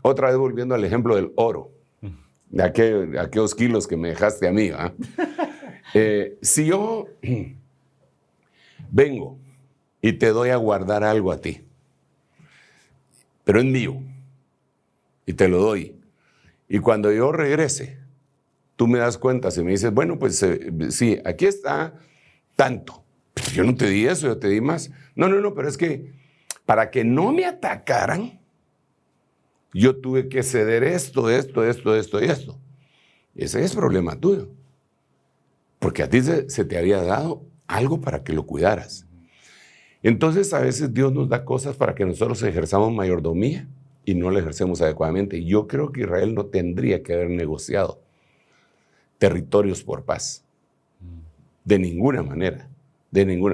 otra vez volviendo al ejemplo del oro, de aquellos kilos que me dejaste a mí. Si yo vengo y te doy a guardar algo a ti, pero es mío, y te lo doy, y cuando yo regrese, tú me das cuenta, si me dices, bueno, pues sí, aquí está tanto. Pero yo no te di eso, yo te di más. No, pero es que para que no me atacaran, yo tuve que ceder esto y esto. Ese es problema tuyo. Porque a ti se te había dado algo para que lo cuidaras. Entonces, a veces Dios nos da cosas para que nosotros ejerzamos mayordomía y no la ejercemos adecuadamente. Yo creo que Israel no tendría que haber negociado territorios por paz. De ninguna manera.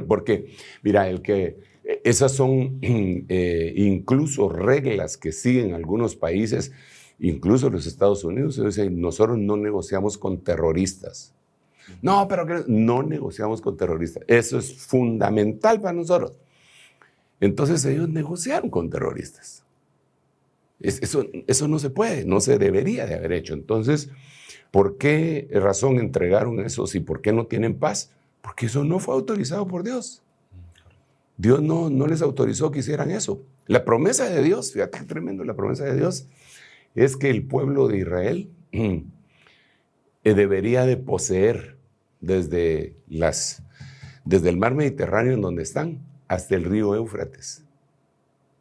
Porque, mira, esas son incluso reglas que siguen algunos países, incluso los Estados Unidos. Dicen, nosotros no negociamos con terroristas. No, pero no negociamos con terroristas. Eso es fundamental para nosotros. Entonces ellos negociaron con terroristas. Eso no se puede, no se debería de haber hecho. Entonces, ¿por qué razón entregaron eso? ¿Y por qué no tienen paz? Porque eso no fue autorizado por Dios. Dios no les autorizó que hicieran eso. La promesa de Dios, fíjate qué tremendo, la promesa de Dios es que el pueblo de Israel debería de poseer desde el mar Mediterráneo en donde están hasta el río Éufrates.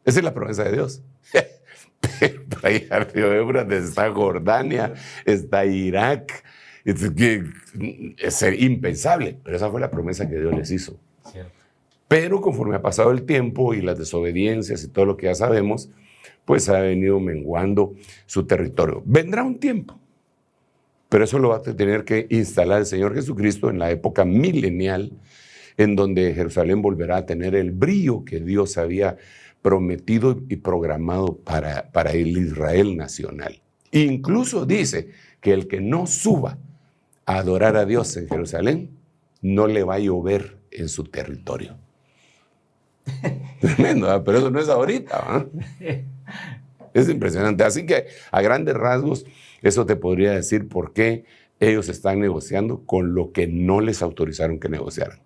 Esa es la promesa de Dios. Pero ahí al río Éufrates está Jordania, está Irak. Es impensable, pero esa fue la promesa que Dios les hizo. Cierto. Pero conforme ha pasado el tiempo y las desobediencias y todo lo que ya sabemos, pues ha venido menguando su territorio. Vendrá un tiempo, pero eso lo va a tener que instalar el Señor Jesucristo en la época milenial, en donde Jerusalén volverá a tener el brillo que Dios había prometido y programado para el Israel nacional. Incluso dice que el que no suba a adorar a Dios en Jerusalén, no le va a llover en su territorio. Tremendo, ¿verdad? Pero eso no es ahorita, ¿verdad? Es impresionante. Así que a grandes rasgos, eso te podría decir por qué ellos están negociando con lo que no les autorizaron que negociaran.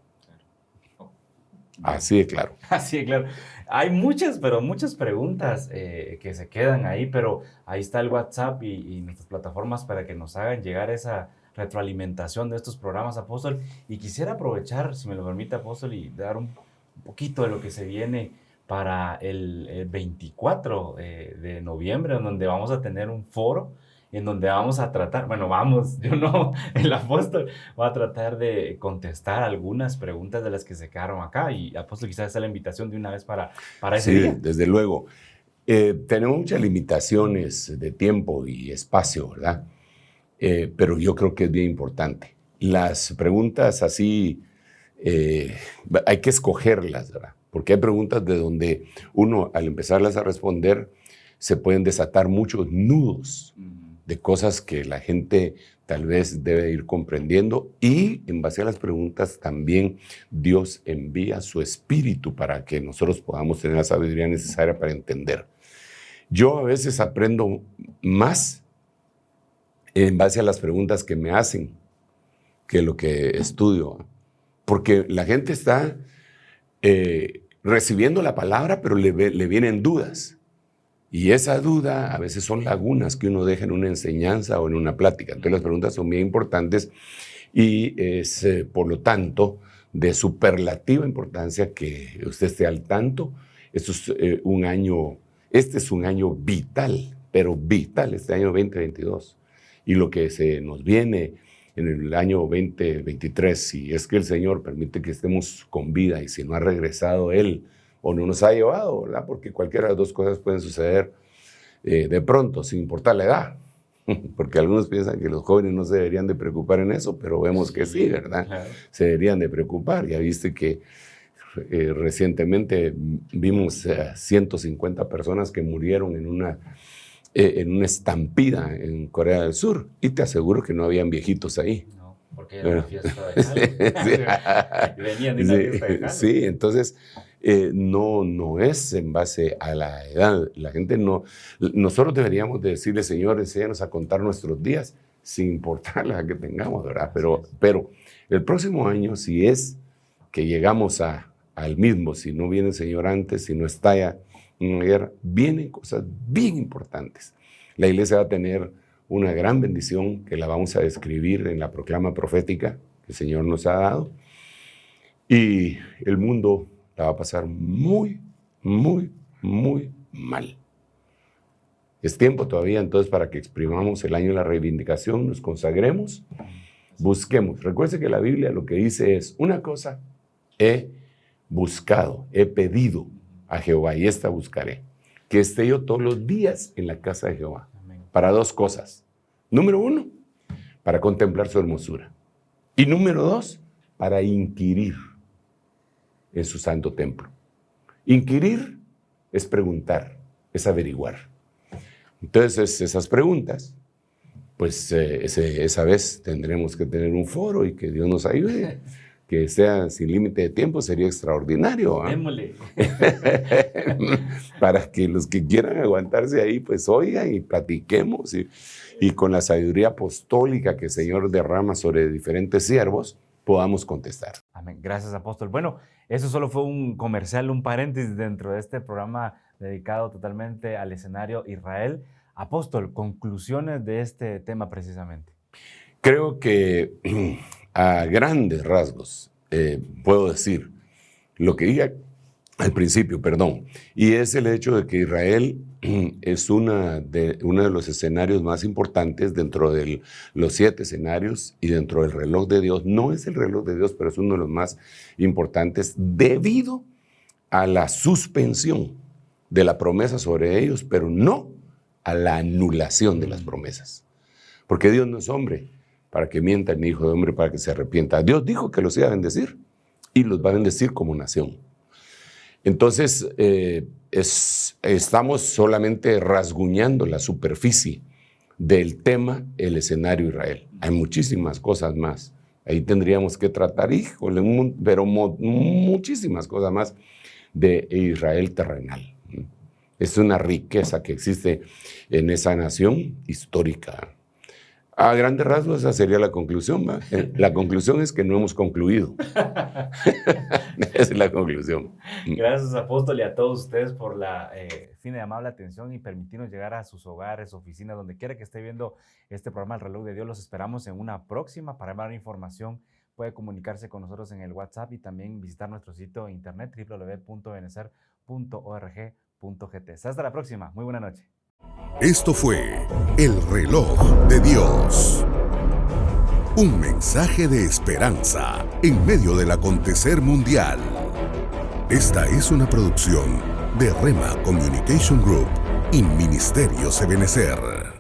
Así de claro. Así de claro. Hay muchas preguntas que se quedan ahí, pero ahí está el WhatsApp y nuestras plataformas para que nos hagan llegar esa retroalimentación de estos programas, Apóstol. Y quisiera aprovechar, si me lo permite, Apóstol, y dar un poquito de lo que se viene para el 24 de noviembre, en donde vamos a tener un foro, en donde vamos a tratar, yo no, el Apóstol va a tratar de contestar algunas preguntas de las que se quedaron acá. Y Apóstol, quizás sea la invitación de una vez para ese día. Sí, desde luego. Tenemos muchas limitaciones de tiempo y espacio, ¿verdad? Pero yo creo que es bien importante. Las preguntas así, hay que escogerlas, ¿verdad? Porque hay preguntas de donde uno, al empezarlas a responder, se pueden desatar muchos nudos de cosas que la gente tal vez debe ir comprendiendo, y en base a las preguntas también Dios envía su espíritu para que nosotros podamos tener la sabiduría necesaria para entender. Yo a veces aprendo más en base a las preguntas que me hacen que lo que estudio, porque la gente está recibiendo la palabra, pero le vienen dudas. Y esa duda a veces son lagunas que uno deja en una enseñanza o en una plática. Entonces las preguntas son bien importantes y es, por lo tanto, de superlativa importancia que usted esté al tanto. Este es un año vital, pero vital, este año 2022. Y lo que se nos viene en el año 2023, si es que el Señor permite que estemos con vida y si no ha regresado Él, o no nos ha llevado, ¿verdad? Porque cualquiera de las dos cosas pueden suceder de pronto, sin importar la edad. Porque algunos piensan que los jóvenes no se deberían de preocupar en eso, pero vemos que sí, ¿verdad? Claro. Se deberían de preocupar. Ya viste que recientemente vimos 150 personas que murieron en una estampida en Corea del Sur. Y te aseguro que no habían viejitos ahí. No, porque era una fiesta de Halloween. Venían de una fiesta de Halloween. Sí, entonces... no es en base a la edad. La gente no... Nosotros deberíamos de decirle, Señor, enséñanos a contar nuestros días sin importar la que tengamos, ¿verdad? Pero el próximo año, si es que llegamos al mismo, si no viene el Señor antes, si no estalla una guerra, vienen cosas bien importantes. La iglesia va a tener una gran bendición que la vamos a describir en la proclama profética que el Señor nos ha dado. Y el mundo la va a pasar muy, muy, muy mal. Es tiempo todavía entonces para que exprimamos el año de la reivindicación, nos consagremos, busquemos. Recuerde que la Biblia lo que dice es, una cosa he buscado, he pedido a Jehová y esta buscaré, que esté yo todos los días en la casa de Jehová. Amén. Para dos cosas. Número 1, para contemplar su hermosura. Y número 2, para inquirir en su santo templo. Inquirir es preguntar, es averiguar. Entonces, esas preguntas, pues esa vez tendremos que tener un foro y que Dios nos ayude, que sea sin límite de tiempo, sería extraordinario. Démosle. Para que los que quieran aguantarse ahí, pues oigan y platiquemos y con la sabiduría apostólica que el Señor derrama sobre diferentes siervos, podamos contestar. Amén. Gracias, apóstol. Bueno, eso solo fue un comercial, un paréntesis dentro de este programa dedicado totalmente al escenario Israel. Apóstol, conclusiones de este tema precisamente. Creo que a grandes rasgos puedo decir lo que dije al principio, y es el hecho de que Israel es uno de los escenarios más importantes dentro de los 7 escenarios y dentro del reloj de Dios. No es el reloj de Dios, pero es uno de los más importantes debido a la suspensión de la promesa sobre ellos, pero no a la anulación de las promesas. Porque Dios no es hombre para que mienta, ni hijo de hombre para que se arrepienta. Dios dijo que los iba a bendecir y los va a bendecir como nación. Entonces, estamos solamente rasguñando la superficie del tema, el escenario Israel. Hay muchísimas cosas más. Ahí tendríamos que tratar, pero muchísimas cosas más de Israel terrenal. Es una riqueza que existe en esa nación histórica. A grandes rasgos, esa sería la conclusión, ¿va? La conclusión es que no hemos concluido. Esa es la conclusión. Gracias, apóstol, y a todos ustedes por la fina y amable atención y permitirnos llegar a sus hogares, oficinas, donde quiera que esté viendo este programa El Reloj de Dios. Los esperamos en una próxima. Para más información puede comunicarse con nosotros en el WhatsApp y también visitar nuestro sitio de internet www.benecer.org.gt. Hasta la próxima. Muy buena noche. Esto fue El Reloj de Dios. Un mensaje de esperanza en medio del acontecer mundial. Esta es una producción de Rema Communication Group y Ministerios Ebenecer.